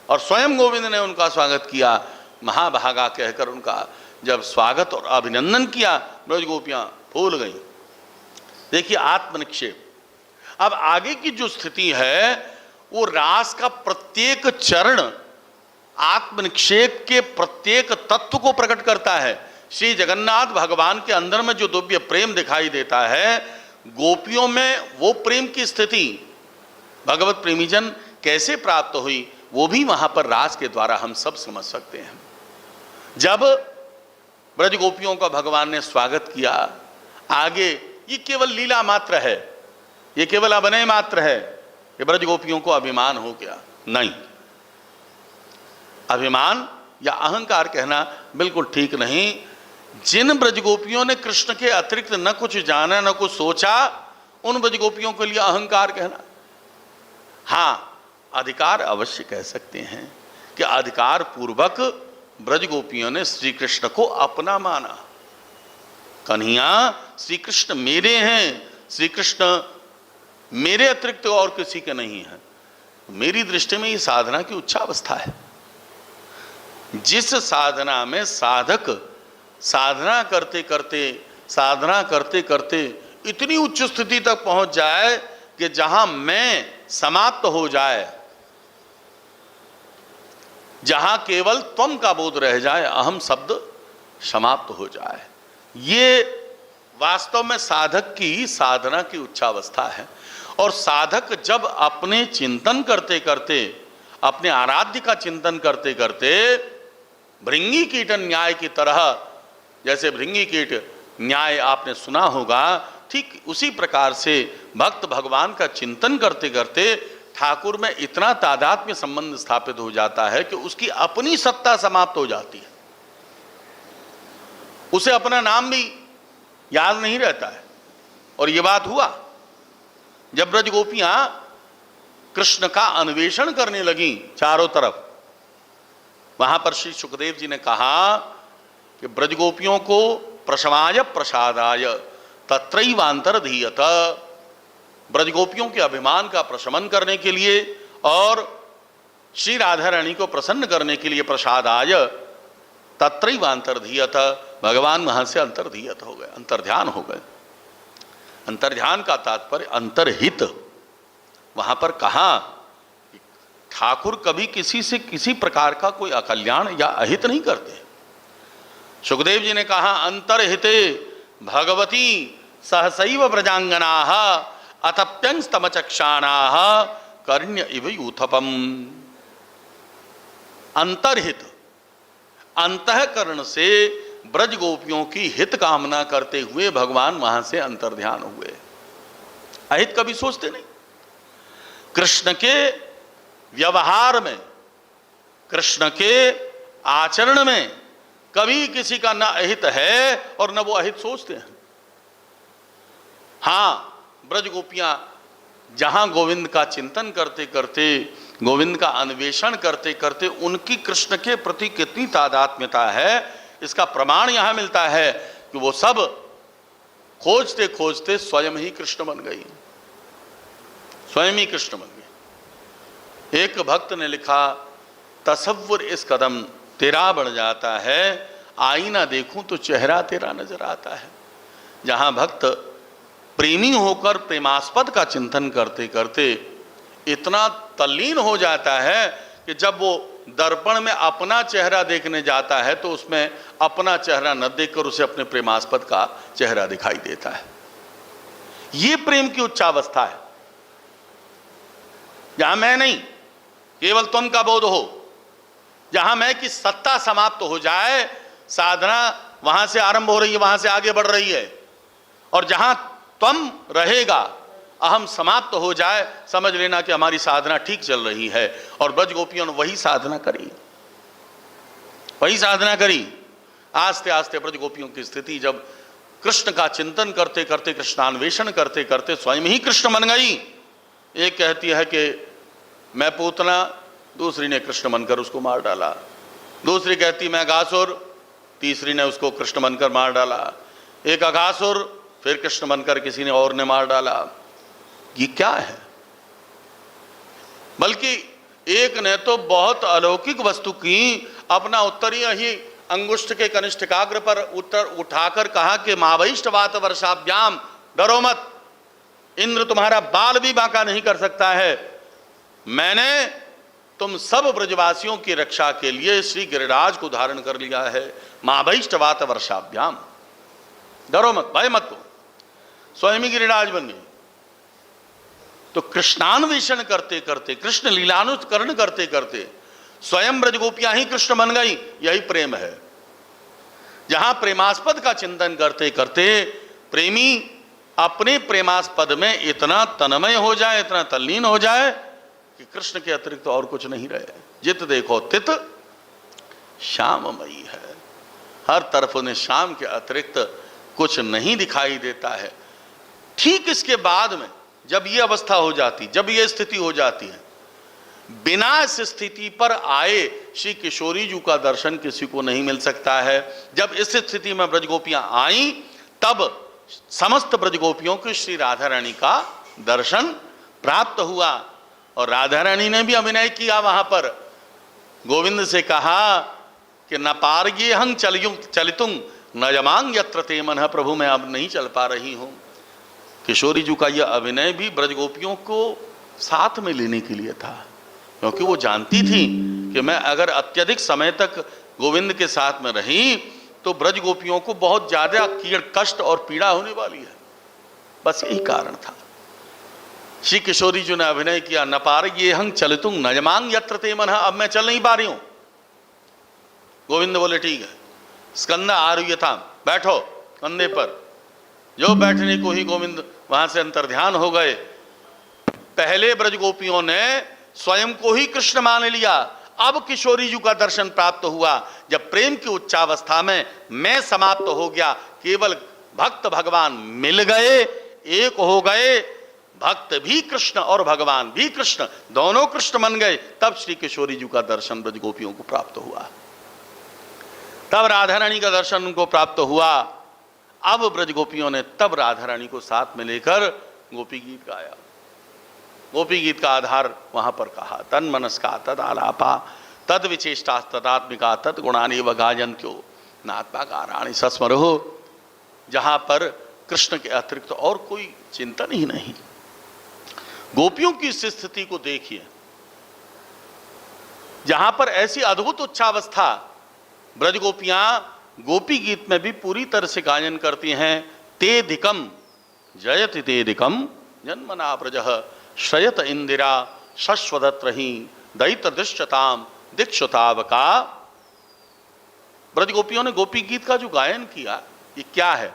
और स्वयं गोविंद ने उनका स्वागत किया, महाभागा कहकर उनका जब स्वागत और अभिनंदन किया, ब्रज गोपियां फूल गई। देखिए आत्मनिक्षेप। अब आगे की जो स्थिति है वो रास का प्रत्येक चरण आत्मनिक्षेप के प्रत्येक तत्व को प्रकट करता है। श्री जगन्नाथ भगवान के अंदर में जो दिव्य प्रेम दिखाई देता है, गोपियों में वो प्रेम की स्थिति भगवत प्रेमीजन कैसे प्राप्त हुई, वो भी वहां पर रास के द्वारा हम सब समझ सकते हैं। जब ब्रज गोपियों का भगवान ने स्वागत किया, आगे ये केवल लीला मात्र है, ये केवल अभिनय मात्र है कि ब्रज गोपियों को अभिमान हो गया, नहीं। अभिमान या अहंकार कहना बिल्कुल ठीक नहीं। जिन ब्रज गोपियों ने कृष्ण के अतिरिक्त न कुछ जाना न कुछ सोचा, उन ब्रज गोपियों के लिए अहंकार कहना, हां अधिकार अवश्य कह सकते हैं कि अधिकार पूर्वक ब्रज गोपियों ने श्री कृष्ण को अपना माना। कन्हैया श्री कृष्ण मेरे हैं, श्री कृष्ण मेरे अतिरिक्त और किसी के नहीं है। मेरी दृष्टि में ये साधना की उच्चावस्था है। जिस साधना में साधक साधना करते करते इतनी उच्च स्थिति तक पहुंच जाए कि जहां मैं समाप्त हो जाए, जहां केवल त्वम का बोध रह जाए, अहम शब्द समाप्त हो जाए, ये वास्तव में साधक की साधना की उच्चावस्था है। और साधक जब अपने चिंतन करते करते, अपने आराध्य का चिंतन करते करते भृंगी कीट न्याय की तरह, जैसे भृंगी कीट न्याय आपने सुना होगा, ठीक उसी प्रकार से भक्त भगवान का चिंतन करते करते ठाकुर में इतना तादात्म्य संबंध स्थापित हो जाता है कि उसकी अपनी सत्ता समाप्त हो जाती है। उसे अपना नाम भी याद नहीं रहता है। और यह बात हुआ जब ब्रज गोपियां कृष्ण का अन्वेषण करने लगी चारों तरफ। वहां पर श्री सुखदेव जी ने कहा कि ब्रज गोपियों को प्रशमाय प्रसादाय तत्रैवांतर्धीयत, ब्रज गोपियों के अभिमान का प्रशमन करने के लिए और श्री राधा रानी को प्रसन्न करने के लिए प्रसादाय तत्रैवांतर्धीयत, भगवान वहां से अंतर्धीयत हो गए, अंतर्ध्यान हो गए। अंतर्ध्यान का तात्पर्य अंतर्हित। वहां पर कहा ठाकुर कभी किसी से किसी प्रकार का कोई अकल्याण या अहित नहीं करते। सुखदेव जी ने कहा अंतर्हिते भगवती सहसैव ब्रजांगनाः अतप्यंस्तमचक्षाणाः कर्ण्य इव यूथपम। अंतर्हित, अंतःकरण से ब्रज गोपियों की हित कामना करते हुए भगवान वहां से अंतर्ध्यान हुए। अहित कभी सोचते नहीं। कृष्ण के व्यवहार में, कृष्ण के आचरण में कभी किसी का न अहित है और न वो अहित सोचते हैं। हां, ब्रज गोपियां जहां गोविंद का चिंतन करते करते, गोविंद का अन्वेषण करते करते उनकी कृष्ण के प्रति कितनी तादात्म्यता है, इसका प्रमाण यहां मिलता है कि वो सब खोजते खोजते स्वयं ही कृष्ण बन गई, स्वयं ही कृष्ण बन गई। एक भक्त ने लिखा, तसव्वुर इस कदम तेरा बढ़ जाता है, आईना देखूं तो चेहरा तेरा नजर आता है। जहां भक्त प्रेमी होकर प्रेमास्पद का चिंतन करते करते इतना तल्लीन हो जाता है कि जब वो दर्पण में अपना चेहरा देखने जाता है तो उसमें अपना चेहरा न देखकर उसे अपने प्रेमास्पद का चेहरा दिखाई देता है। ये प्रेम की उच्चावस्था है, जहां मैं नहीं, केवल तुम का बोध हो, जहां मैं की सत्ता समाप्त हो जाए। साधना वहां से आरंभ हो रही है, वहां से आगे बढ़ रही है, और जहां तुम रहेगा, अहम समाप्त हो जाए, समझ लेना कि हमारी साधना ठीक चल रही है। और ब्रज गोपियों ने वही साधना करी, वही साधना करी। आस्ते आस्ते ब्रज गोपियों की स्थिति जब कृष्ण का चिंतन करते करते, कृष्णान्वेषण करते करते स्वयं ही कृष्ण बन गई। एक कहती है कि मैं पूतना, दूसरी ने कृष्ण बनकर उसको मार डाला। दूसरी कहती मैं अघासुर, तीसरी ने उसको कृष्ण बनकर मार डाला, एक अघासुर फिर कृष्ण बनकर किसी ने और ने मार डाला। ये क्या है? बल्कि एक ने तो बहुत अलौकिक वस्तु की, अपना उत्तरीय ही अंगुष्ठ के कनिष्ठकाग्र पर उत्तर उठाकर कहा कि मावैष्टवात वर्षाभ्याम, डरो मत, इंद्र तुम्हारा बाल भी बांका नहीं कर सकता है। मैंने तुम सब ब्रजवासियों की रक्षा के लिए श्री गिरिराज को धारण कर लिया है। मावैष्टवात वर्षाभ्याम, डरो मत, भय मत को। स्वयं ही गिरिराज बन गए। तो कृष्णान्वेषण करते करते, कृष्ण लीलानुकरण करते करते स्वयं ब्रजगोपियां ही कृष्ण बन गई। यही प्रेम है। जहां प्रेमास्पद का चिंतन करते करते प्रेमी अपने प्रेमास्पद में इतना तन्मय हो जाए, इतना तल्लीन हो जाए कि कृष्ण के अतिरिक्त तो और कुछ नहीं रहे। जित देखो तित श्याममयी है। हर तरफ उन्हें श्याम के अतिरिक्त कुछ नहीं दिखाई देता है। ठीक इसके बाद में जब ये अवस्था हो जाती, जब ये स्थिति हो जाती है, बिना इस स्थिति पर आए श्री किशोरी जी का दर्शन किसी को नहीं मिल सकता है। जब इस स्थिति में ब्रजगोपियां आई, तब समस्त ब्रजगोपियों को श्री राधा रानी का दर्शन प्राप्त हुआ। और राधा रानी ने भी अभिनय किया वहां पर। गोविंद से कहा कि न पारगे हंग चलितुं न यमांग यत्र ते मनः, प्रभु मैं अब नहीं चल पा रही हूं। किशोरी जी का यह अभिनय भी ब्रजगोपियों को साथ में लेने के लिए था, क्योंकि वो जानती थी कि मैं अगर अत्यधिक समय तक गोविंद के साथ में रही तो ब्रजगोपियों को बहुत ज्यादा कष्ट और पीड़ा होने वाली है। बस यही कारण था। श्री किशोरी जी ने अभिनय किया, न पारगे हंग चलितुं न यमांग यत्र ते मनः, अब मैं चल नहीं पा रही हूं। गोविंद बोले ठीक है, स्कंद आरुह्यतां, बैठो कंधे पर। जो बैठने को ही गोविंद वहां से अंतर्ध्यान हो गए। पहले ब्रजगोपियों ने स्वयं को ही कृष्ण मान लिया। अब किशोरी जी का दर्शन प्राप्त हुआ जब प्रेम की उच्चावस्था में मैं समाप्त हो गया। केवल भक्त भगवान मिल गए, एक हो गए। भक्त भी कृष्ण और भगवान भी कृष्ण, दोनों कृष्ण बन गए। तब श्री किशोरी जी का दर्शन ब्रजगोपियों को प्राप्त हुआ। तब राधा रानी का दर्शन उनको प्राप्त हुआ। अब ब्रजगोपियों ने तब राधा रानी को साथ में लेकर गोपी गीत गाया। गोपी गीत का आधार वहां पर कहा, तन मनस्का तद आलापा तद विचेष्टा तदात्मिका तद गुणानेव गायन्त्यो नात्मा गाराणि सस्मरो। जहां पर कृष्ण के अतिरिक्त और कोई चिंतन ही नहीं। गोपियों की इस स्थिति को देखिए, जहां पर ऐसी अद्भुत उच्चावस्था, ब्रजगोपियां गोपी गीत में भी पूरी तरह से गायन करती हैं। ते धिकम जयति ते धिकम जन्मना ब्रजः श्रयत इंदिरा शश्वदत रही दैत दृश्यताम दीक्षुतावका। ब्रजगोपियों ने गोपी गीत का जो गायन किया, ये क्या है?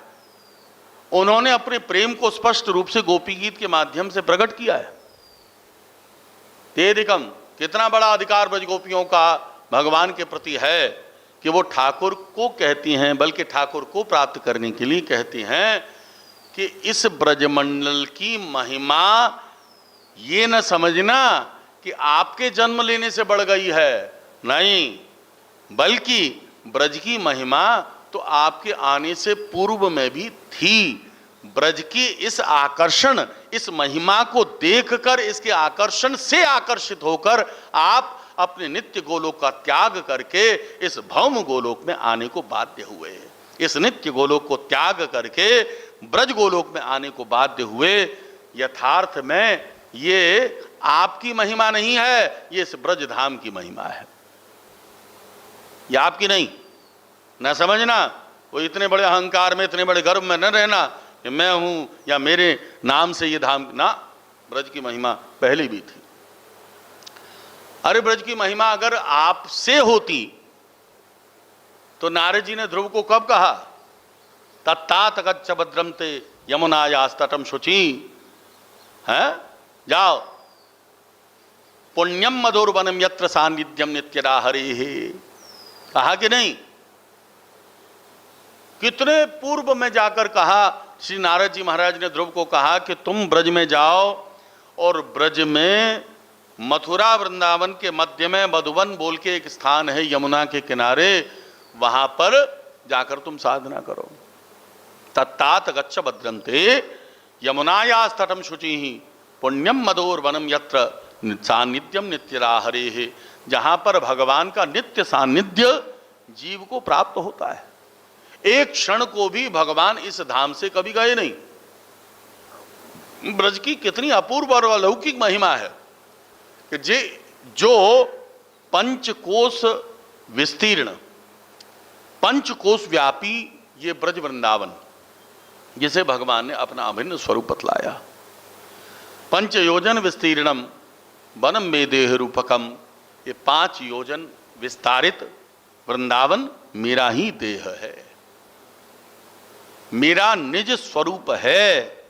उन्होंने अपने प्रेम को स्पष्ट रूप से गोपी गीत के माध्यम से प्रकट किया है। ते धिकम, कितना बड़ा अधिकार ब्रजगोपियों का भगवान के प्रति है कि वो ठाकुर को कहती हैं, बल्कि ठाकुर को प्राप्त करने के लिए कहती हैं कि इस ब्रजमंडल की महिमा ये न समझना कि आपके जन्म लेने से बढ़ गई है, नहीं, बल्कि ब्रज की महिमा तो आपके आने से पूर्व में भी थी। ब्रज की इस आकर्षण, इस महिमा को देखकर, इसके आकर्षण से आकर्षित होकर आप अपने नित्य गोलोक का त्याग करके इस भौम गोलोक में आने को बाध्य हुए। इस नित्य गोलोक को त्याग करके ब्रज गोलोक में आने को बाध्य हुए। यथार्थ में ये आपकी महिमा नहीं है, ये इस ब्रज धाम की महिमा है। ये आपकी नहीं, न समझना। वो इतने बड़े अहंकार में, इतने बड़े गर्व में न रहना कि मैं हूं या मेरे नाम से ये धाम, ना, ब्रज की महिमा पहले भी थी। अरे ब्रज की महिमा अगर आपसे होती तो नारद जी ने ध्रुव को कब कहा, तत्तात गच्छ भद्रम ते यमुनायास्तटम शुचि, है, जाओ, पुण्यम मधुरवनम यत्र सान्निध्यम नित्यदा हरिः, कहा कि नहीं? कितने पूर्व में जाकर कहा, श्री नारद जी महाराज ने ध्रुव को कहा कि तुम ब्रज में जाओ और ब्रज में मथुरा वृंदावन के मध्य में मधुवन बोल के एक स्थान है यमुना के किनारे, वहां पर जाकर तुम साधना करो। तत्तात गच्छ भद्रन्ते यमुनायास तटम शुचि पुण्यम मधुर वनम यत्र सान्निध्यम नित्यरा हरे, जहां पर भगवान का नित्य सान्निध्य जीव को प्राप्त होता है। एक क्षण को भी भगवान इस धाम से कभी गए नहीं। ब्रज की कितनी अपूर्व और अलौकिक महिमा है कि जो पंचकोश विस्तीर्ण, पंचकोश व्यापी ये ब्रज वृंदावन, जिसे भगवान ने अपना अभिन्न स्वरूप बतलाया। पंच योजन विस्तीर्णम वनम में देह रूपकम, ये 5 योजन विस्तारित वृंदावन मेरा ही देह है, मेरा निज स्वरूप है,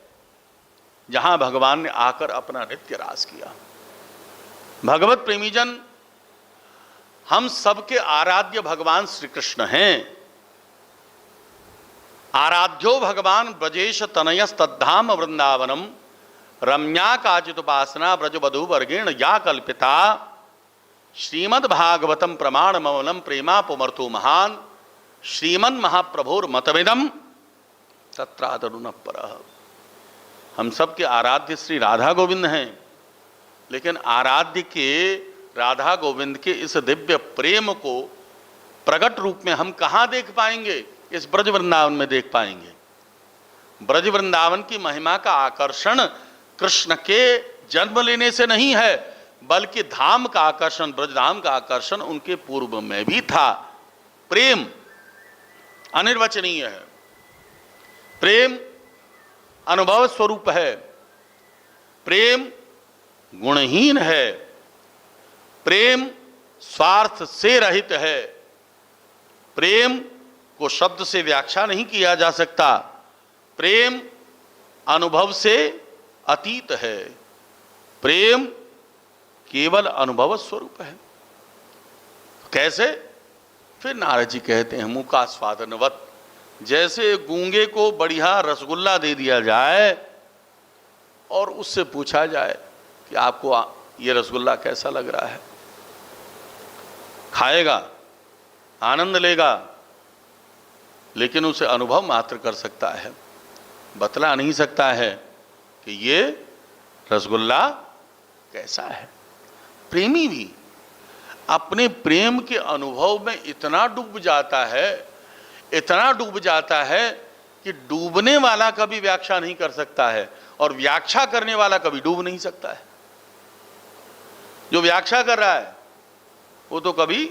जहां भगवान ने आकर अपना नित्य रास किया। भगवत प्रेमीजन, हम सबके आराध्य भगवान श्री कृष्ण हैं। आराध्यो भगवान ब्रजेश तनयस तद्धाम वृंदावनम रम्या काचिदुपासना ब्रज वधु वर्गेण या कल्पिता श्रीमद् भागवतम प्रमाण मवलम प्रेमा पुमर्थो महान श्रीमन् महाप्रभुर मतमिदम तत्रादरुण परः। हम सबके आराध्य श्री राधा गोविंद हैं, लेकिन आराध्य के राधा गोविंद के इस दिव्य प्रेम को प्रकट रूप में हम कहाँ देख पाएंगे? इस ब्रज वृंदावन में देख पाएंगे। ब्रज वृंदावन की महिमा का आकर्षण कृष्ण के जन्म लेने से नहीं है, बल्कि धाम का आकर्षण, ब्रजधाम का आकर्षण उनके पूर्व में भी था। प्रेम अनिर्वचनीय है, प्रेम अनुभव स्वरूप है, प्रेम गुणहीन है, प्रेम स्वार्थ से रहित है, प्रेम को शब्द से व्याख्या नहीं किया जा सकता, प्रेम अनुभव से अतीत है, प्रेम केवल अनुभव स्वरूप है। कैसे? फिर नारद जी कहते हैं मुका स्वादनवत, जैसे गूंगे को बढ़िया रसगुल्ला दे दिया जाए और उससे पूछा जाए कि आपको ये रसगुल्ला कैसा लग रहा है, खाएगा, आनंद लेगा, लेकिन उसे अनुभव मात्र कर सकता है, बतला नहीं सकता है कि ये रसगुल्ला कैसा है। प्रेमी भी अपने प्रेम के अनुभव में इतना डूब जाता है, इतना डूब जाता है कि डूबने वाला कभी व्याख्या नहीं कर सकता है और व्याख्या करने वाला कभी डूब नहीं सकता है। जो व्याख्या कर रहा है वो तो कभी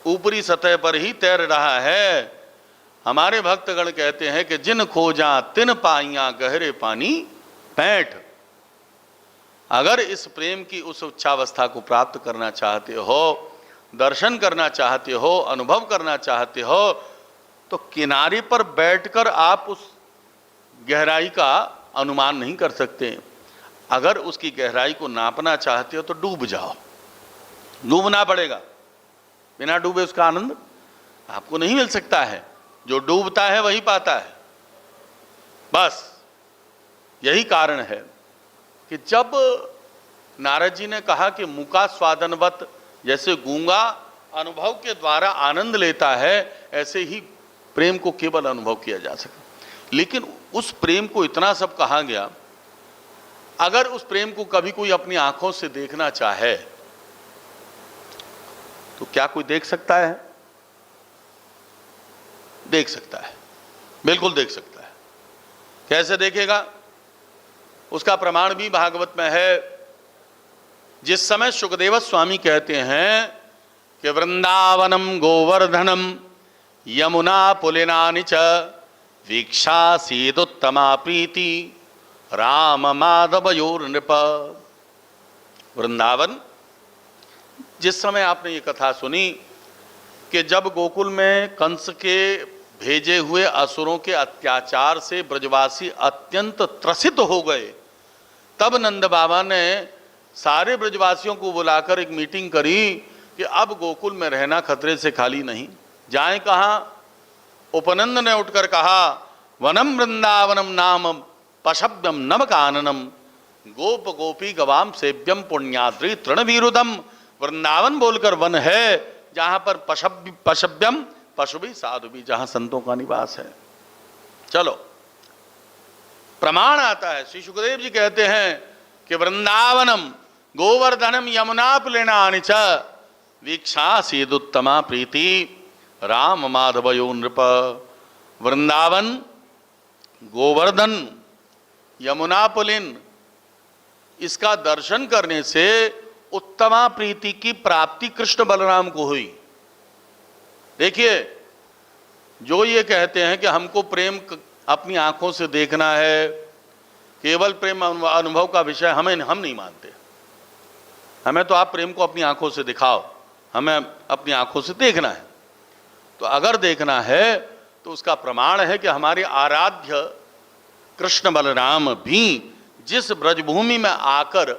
ऊपरी सतह पर ही तैर रहा है। हमारे भक्तगण कहते हैं कि जिन खोजा तिन पाइया गहरे पानी पैठ। अगर इस प्रेम की उस उच्चावस्था को प्राप्त करना चाहते हो, दर्शन करना चाहते हो, अनुभव करना चाहते हो, तो किनारे पर बैठकर आप उस गहराई का अनुमान नहीं कर सकते। अगर उसकी गहराई को नापना चाहते हो तो डूब जाओ, डूबना पड़ेगा। बिना डूबे उसका आनंद आपको नहीं मिल सकता है। जो डूबता है वही पाता है। बस यही कारण है कि जब नारद जी ने कहा कि मुका स्वादनवत, जैसे गूंगा अनुभव के द्वारा आनंद लेता है, ऐसे ही प्रेम को केवल अनुभव किया जा सके। लेकिन उस प्रेम को इतना सब कहा गया, अगर उस प्रेम को कभी कोई अपनी आंखों से देखना चाहे तो क्या कोई देख सकता है? देख सकता है, बिल्कुल देख सकता है। कैसे देखेगा? उसका प्रमाण भी भागवत में है। जिस समय सुखदेव स्वामी कहते हैं कि वृंदावनम गोवर्धनम यमुना पुलिनानि च वीक्षासीदुत्तमा प्रीति राम माधवयोर नृप। वृंदावन, जिस समय आपने ये कथा सुनी कि जब गोकुल में कंस के भेजे हुए असुरों के अत्याचार से ब्रजवासी अत्यंत त्रसित हो गए, तब नंद बाबा ने सारे ब्रजवासियों को बुलाकर एक मीटिंग करी कि अब गोकुल में रहना खतरे से खाली नहीं। जाएं कहाँ? उपनंद ने उठकर कहा, वनम वृंदावनम नाम पशव्यम नव काननम गोप गोपी गवाम सेव्यम पुण्याद्रि तृणवीरुदम। वृंदावन बोलकर वन है जहां पर पशव्यम पशु भी साधु भी, जहां संतों का निवास है। चलो प्रमाण आता है, श्री सुखदेव जी कहते हैं कि वृंदावनम गोवर्धनम यमुना पुलिनानि च वीक्षासीदुत्तमा प्रीति राम माधवयो नृप। वृंदावन, गोवर्धन, यमुना पुलिन, इसका दर्शन करने से उत्तमा प्रीति की प्राप्ति कृष्ण बलराम को हुई। देखिए, जो ये कहते हैं कि हमको प्रेम अपनी आंखों से देखना है, केवल प्रेम अनुभव का विषय, हम नहीं मानते। हमें तो आप प्रेम को अपनी आंखों से दिखाओ, हमें अपनी आंखों से देखना है। तो अगर देखना है तो उसका प्रमाण है कि हमारे आराध्य कृष्ण बलराम भी जिस ब्रजभूमि में आकर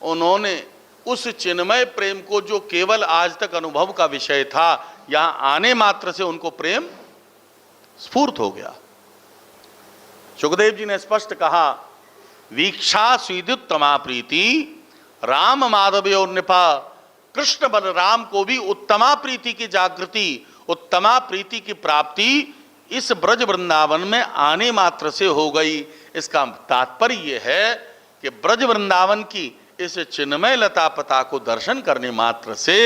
उन्होंने उस चिन्मय प्रेम को, जो केवल आज तक अनुभव का विषय था, यहां आने मात्र से उनको प्रेम स्फूर्त हो गया। सुखदेव जी ने स्पष्ट कहा, वीक्षा स्वीदुत्तमा प्रीति राम माधवयो नृपा। कृष्ण बलराम को भी उत्तमा प्रीति की जागृति, उत्तमा प्रीति की प्राप्ति इस ब्रज वृंदावन में आने मात्र से हो गई। इसका तात्पर्य यह है कि ब्रज वृंदावन की इस चिन्मय लता पता को दर्शन करने मात्र से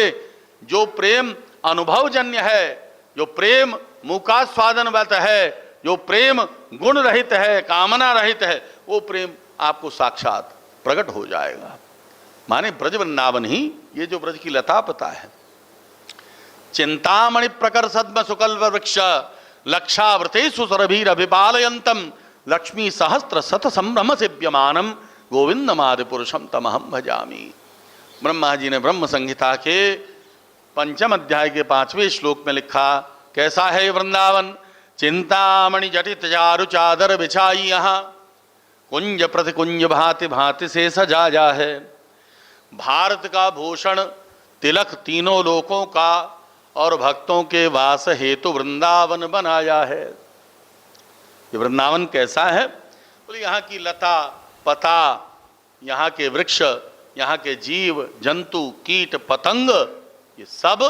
जो प्रेम अनुभवजन्य है, जो प्रेम मुखास्वादनवत है, जो प्रेम गुण रहित है, कामना रहित है, वो प्रेम आपको साक्षात प्रकट हो जाएगा। माने ब्रज वृंदावन ही ये जो ब्रज की लता पता है। चिंतामणि प्रकर सद्म सुकल्प वृक्ष लक्षावृतेषु सरभीरभिपालयन्तम लक्ष्मी सहस्त्र शत संभ्रम सेव्यमानम गोविंदमादि पुरुषम तमहम भजामि। ब्रह्मा जी ने ब्रह्म संहिता के 5 अध्याय के 5वें श्लोक में लिखा, कैसा है वृंदावन? चिंतामणि जटित चारु चादर बिछाई यहाँ, कुंज प्रति कुंज भांति भांति से सजाया है। भारत का भूषण तिलक तीनों लोकों का और भक्तों के वास हेतु वृंदावन बनाया है। ये वृंदावन कैसा है? बोले यहाँ की लता पता, यहाँ के वृक्ष, यहाँ के जीव जंतु कीट पतंग, ये सब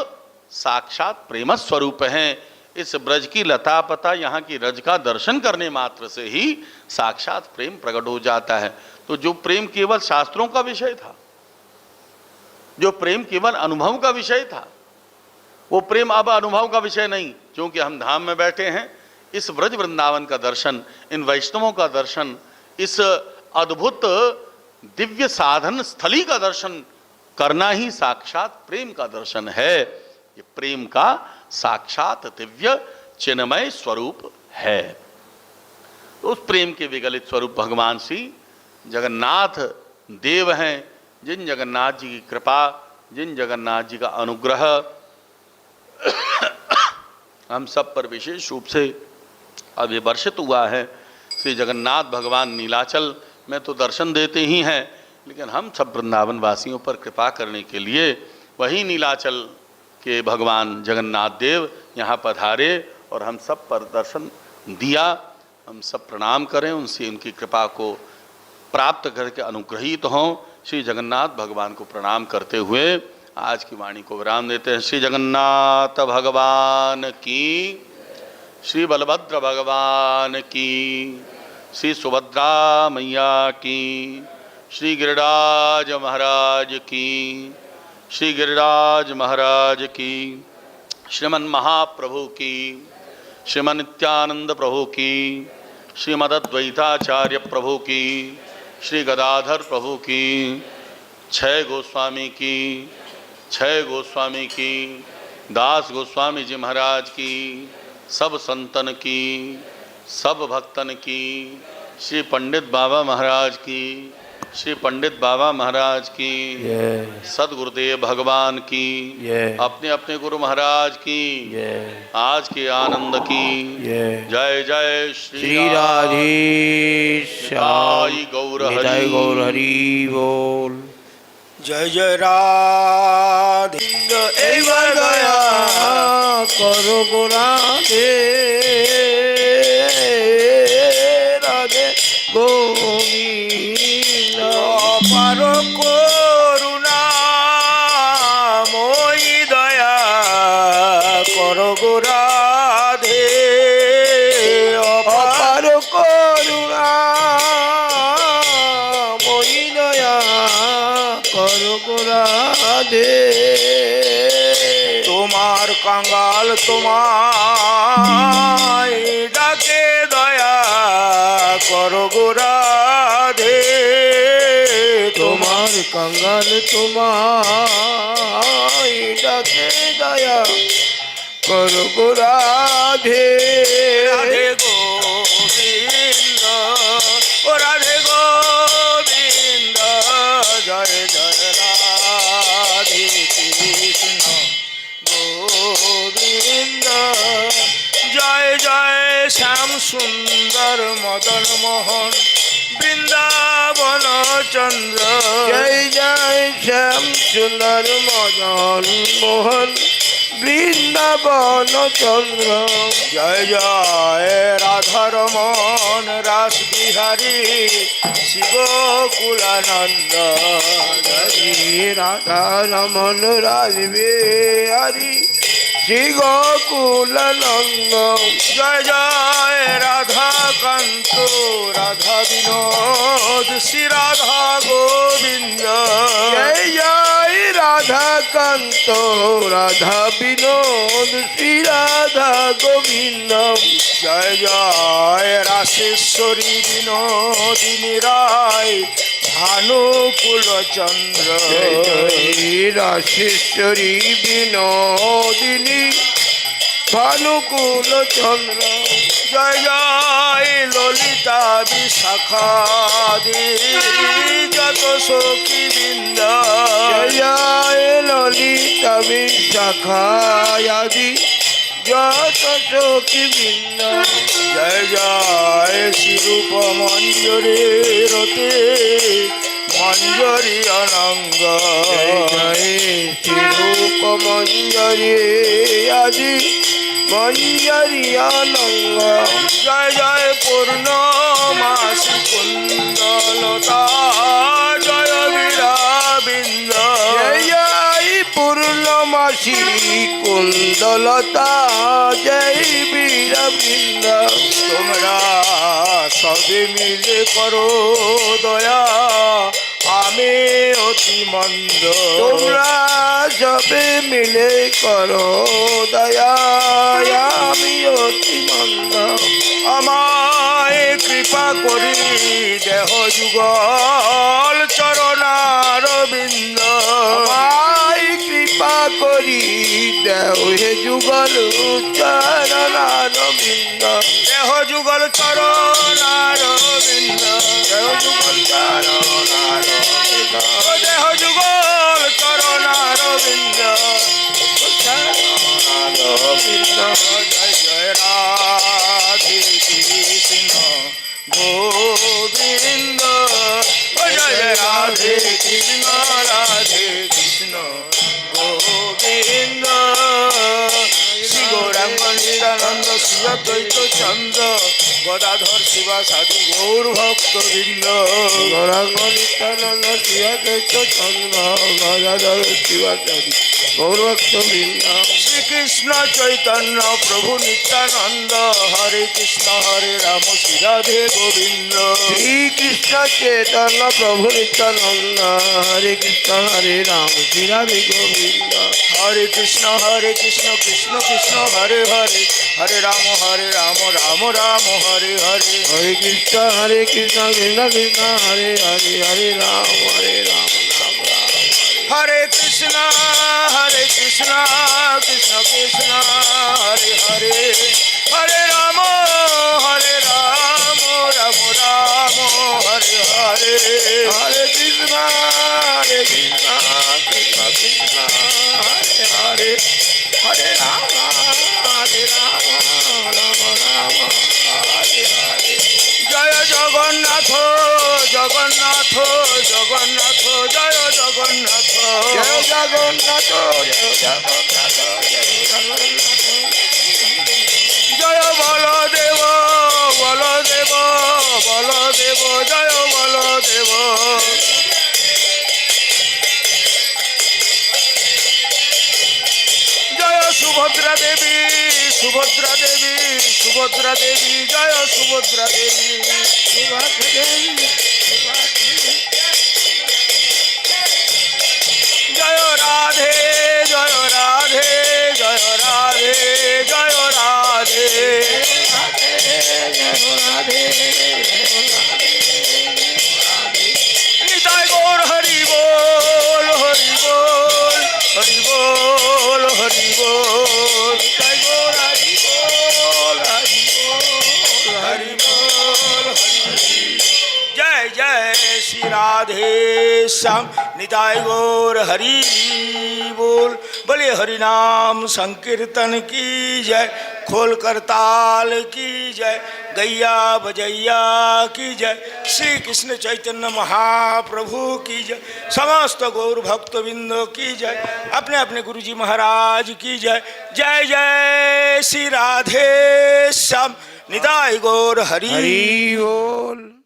साक्षात प्रेम स्वरूप हैं। इस ब्रज की लता पता, यहाँ की रज का दर्शन करने मात्र से ही साक्षात प्रेम प्रकट हो जाता है। तो जो प्रेम केवल शास्त्रों का विषय था, जो प्रेम केवल अनुभव का विषय था, वो प्रेम अब अनुभव का विषय नहीं। क्योंकि हम धाम में बैठे हैं, इस ब्रज वृंदावन का दर्शन, इन वैष्णवों का दर्शन, इस अद्भुत दिव्य साधन स्थली का दर्शन करना ही साक्षात प्रेम का दर्शन है। ये प्रेम का साक्षात दिव्य चिन्मय स्वरूप है। तो उस प्रेम के विगलित स्वरूप भगवान श्री जगन्नाथ देव हैं। जिन जगन्नाथ जी की कृपा, जिन जगन्नाथ जी का अनुग्रह हम सब पर विशेष रूप से अभिवर्षित हुआ है। श्री जगन्नाथ भगवान नीलाचल में तो दर्शन देते ही हैं, लेकिन हम सब वृंदावन वासियों पर कृपा करने के लिए वही नीलाचल के भगवान जगन्नाथ देव यहाँ पधारे और हम सब पर दर्शन दिया। हम सब प्रणाम करें, उनसे उनकी कृपा को प्राप्त करके अनुग्रहित हों। श्री जगन्नाथ भगवान को प्रणाम करते हुए आज की वाणी को विराम देते हैं। श्री जगन्नाथ भगवान की, श्री बलभद्र भगवान की, श्री सुभद्रा मैया की, श्री गिरिराज महाराज की, श्री गिरिराज महाराज की, श्रीमन महाप्रभु की, श्रीमन नित्यानंद प्रभु की, श्रीमद्वैताचार्य प्रभु की, श्री गदाधर प्रभु की, 6 गोस्वामी की, 6 गोस्वामी की, दास गोस्वामी जी महाराज की, सब संतन की, सब भक्तन की, श्री पंडित बाबा महाराज की, श्री पंडित बाबा महाराज की, सदगुरुदेव भगवान की, अपने अपने गुरु महाराज की, आज के आनंद की, जय जय श्री राधेश्याम गौर गौर हरि बोल। जय जय राधे एवर गया करो गो राधे राधे गोविंद। অপার করুণা মই দয়া কর গো রাধে অপার করুণা মই দয়া কর গো রাধে তোমার কাঙ্গাল তোমায় ডাকে দয়া কর গো রাধে তোমার কাঙ্গাল তোমায় ডাকে দয়া কর গো রাধে রাধে গোবিন্দ ও রাধে গোবিন্দ জয় জয় রাধে কৃষ্ণ গোবিন্দ জয় জয় শ্যাম সুন্দর মদন মোহন বৃন্দাবন চন্দ্র জয় জয় শ্যাম সুন্দর মদন মোহন বৃন্দাবন চন্দ্র জয় জয় রাধারমন রাস বিহারী শিবকুলানন্দ হরি রাধা রমন রাজবিহারী শ্রী গোকুলানন্দ জয় জয় রাধাকান্ত রাধা বিনোদ শ্রী রাধা গোবিন্দ জয় জয় রাধাকান্ত রাধা বিনোদ শ্রী রাধা গোবিন্দ জয় জয় রাশেশ্বরী বিনোদিনী রায় ভানুকুল চন্দ্র জয় জয় রাশেশ্বরী বিনোদিনী ভানুকুল চন্দ্র জয় জয় ললিতা বিশাখাদি যত সখী বৃন্দ জয় জয় ললিতা বিশাখায়াদি যত সখী বৃন্দ জয় জয় শ্রীরূপ মঞ্জরি রতে মঞ্জরি অনঙ্গ জয় শ্রীরূপ মঞ্জরি আদি মঞ্জরি অনঙ্গ জয় জয় পূর্ণমাসি কুন্দলতা জয় বীরাবিন্দ জয় জয় পূর্ণমাসী কুন্দলতা জয় বীরবৃন্দ তোমরা সবে মিলে করো দয়া আমি অতি মন্দ তোমরা সবে মিলে করো দয়া আমি অতি মন্দ আমায় কৃপা করি দেহ যুগল চরণার বিন্দ আমায় কৃপা করি দেও হে যুগল চরণার বৃন্দ দেহ যুগল চরণার বিন্দ দেও যুগল চরণার বৃন্দ দেহ যুগল চরণার বিন্দ চরণার বৃন্দ জয় জয় রাধে কৃষ্ণ গোবিন্দ জয় জয় রাধে কৃষ্ণ গোবিন্দ শ্রী গৌরাঙ্গ নিত্যানন্দ শ্রী অদ্বৈত চন্দ্র গদাধর শিবা সাধু গৌর ভক্ত বৃন্দ গৌরাঙ্গ নিত্যানন্দ শ্রী অদ্বৈত চন্দ্র গদাধর শিবাচারী গৌরভক্ত বৃন্দ শ্রীকৃষ্ণ চৈতন্য প্রভু নিত্যানন্দ হরে কৃষ্ণ হরে রাম শ্রী রাধে গোবিন্দ শ্রীকৃষ্ণ চৈতন্য প্রভু নিত্যানন্দ হরে কৃষ্ণ হরে রাম শ্রী রাধে গোবিন্দ হরে কৃষ্ণ কৃষ্ণ কৃষ্ণ হরে হরে হরে রাম রাম রাম হরে হরে হরে কৃষ্ণ কৃষ্ণ কৃষ্ণ হরে হরে হরে রাম রাম রাম হরে কৃষ্ণ কৃষ্ণ কৃষ্ণ হরে হরে হরে রাম রাম রাম হরে হরে হরে কৃষ্ণ কৃষ্ণ কৃষ্ণ কৃষ্ণ হরে হরে হরে রাম রাম রাম হরে হরে জয় জগন্নাথ জগন্নাথ জগন্নাথ জয় জগন্নাথ জয় জগন্নাথ জয় জগন্নাথ জয় জগন্নাথ জয় বলদেব বলদেব বলদেব জয় বলদেব सुभद्रा देवी सुभद्रा देवी सुभद्रा देवी जय सुभद्रा देवी सुभद्रा देवी जय राधे जय राधे जय राधे जय राधे निताय गौर हरि बोल हरि बोल हरि बोल हरि बोल निताय गौर हरि बोल हरि बोल हरि बोल हरि जय जय श्री राधे श्याम निताय गौर हरि बोल बोले हरि नाम संकीर्तन की जय खोल कर ताल की जय गैया बजैया की जय श्री कृष्ण चैतन्य महाप्रभु की जय समस्त गौर भक्तविंद की जय अपने अपने गुरुजी महाराज की जय जय जय श्री राधे श्याम निताय गौर हरि हरि बोल।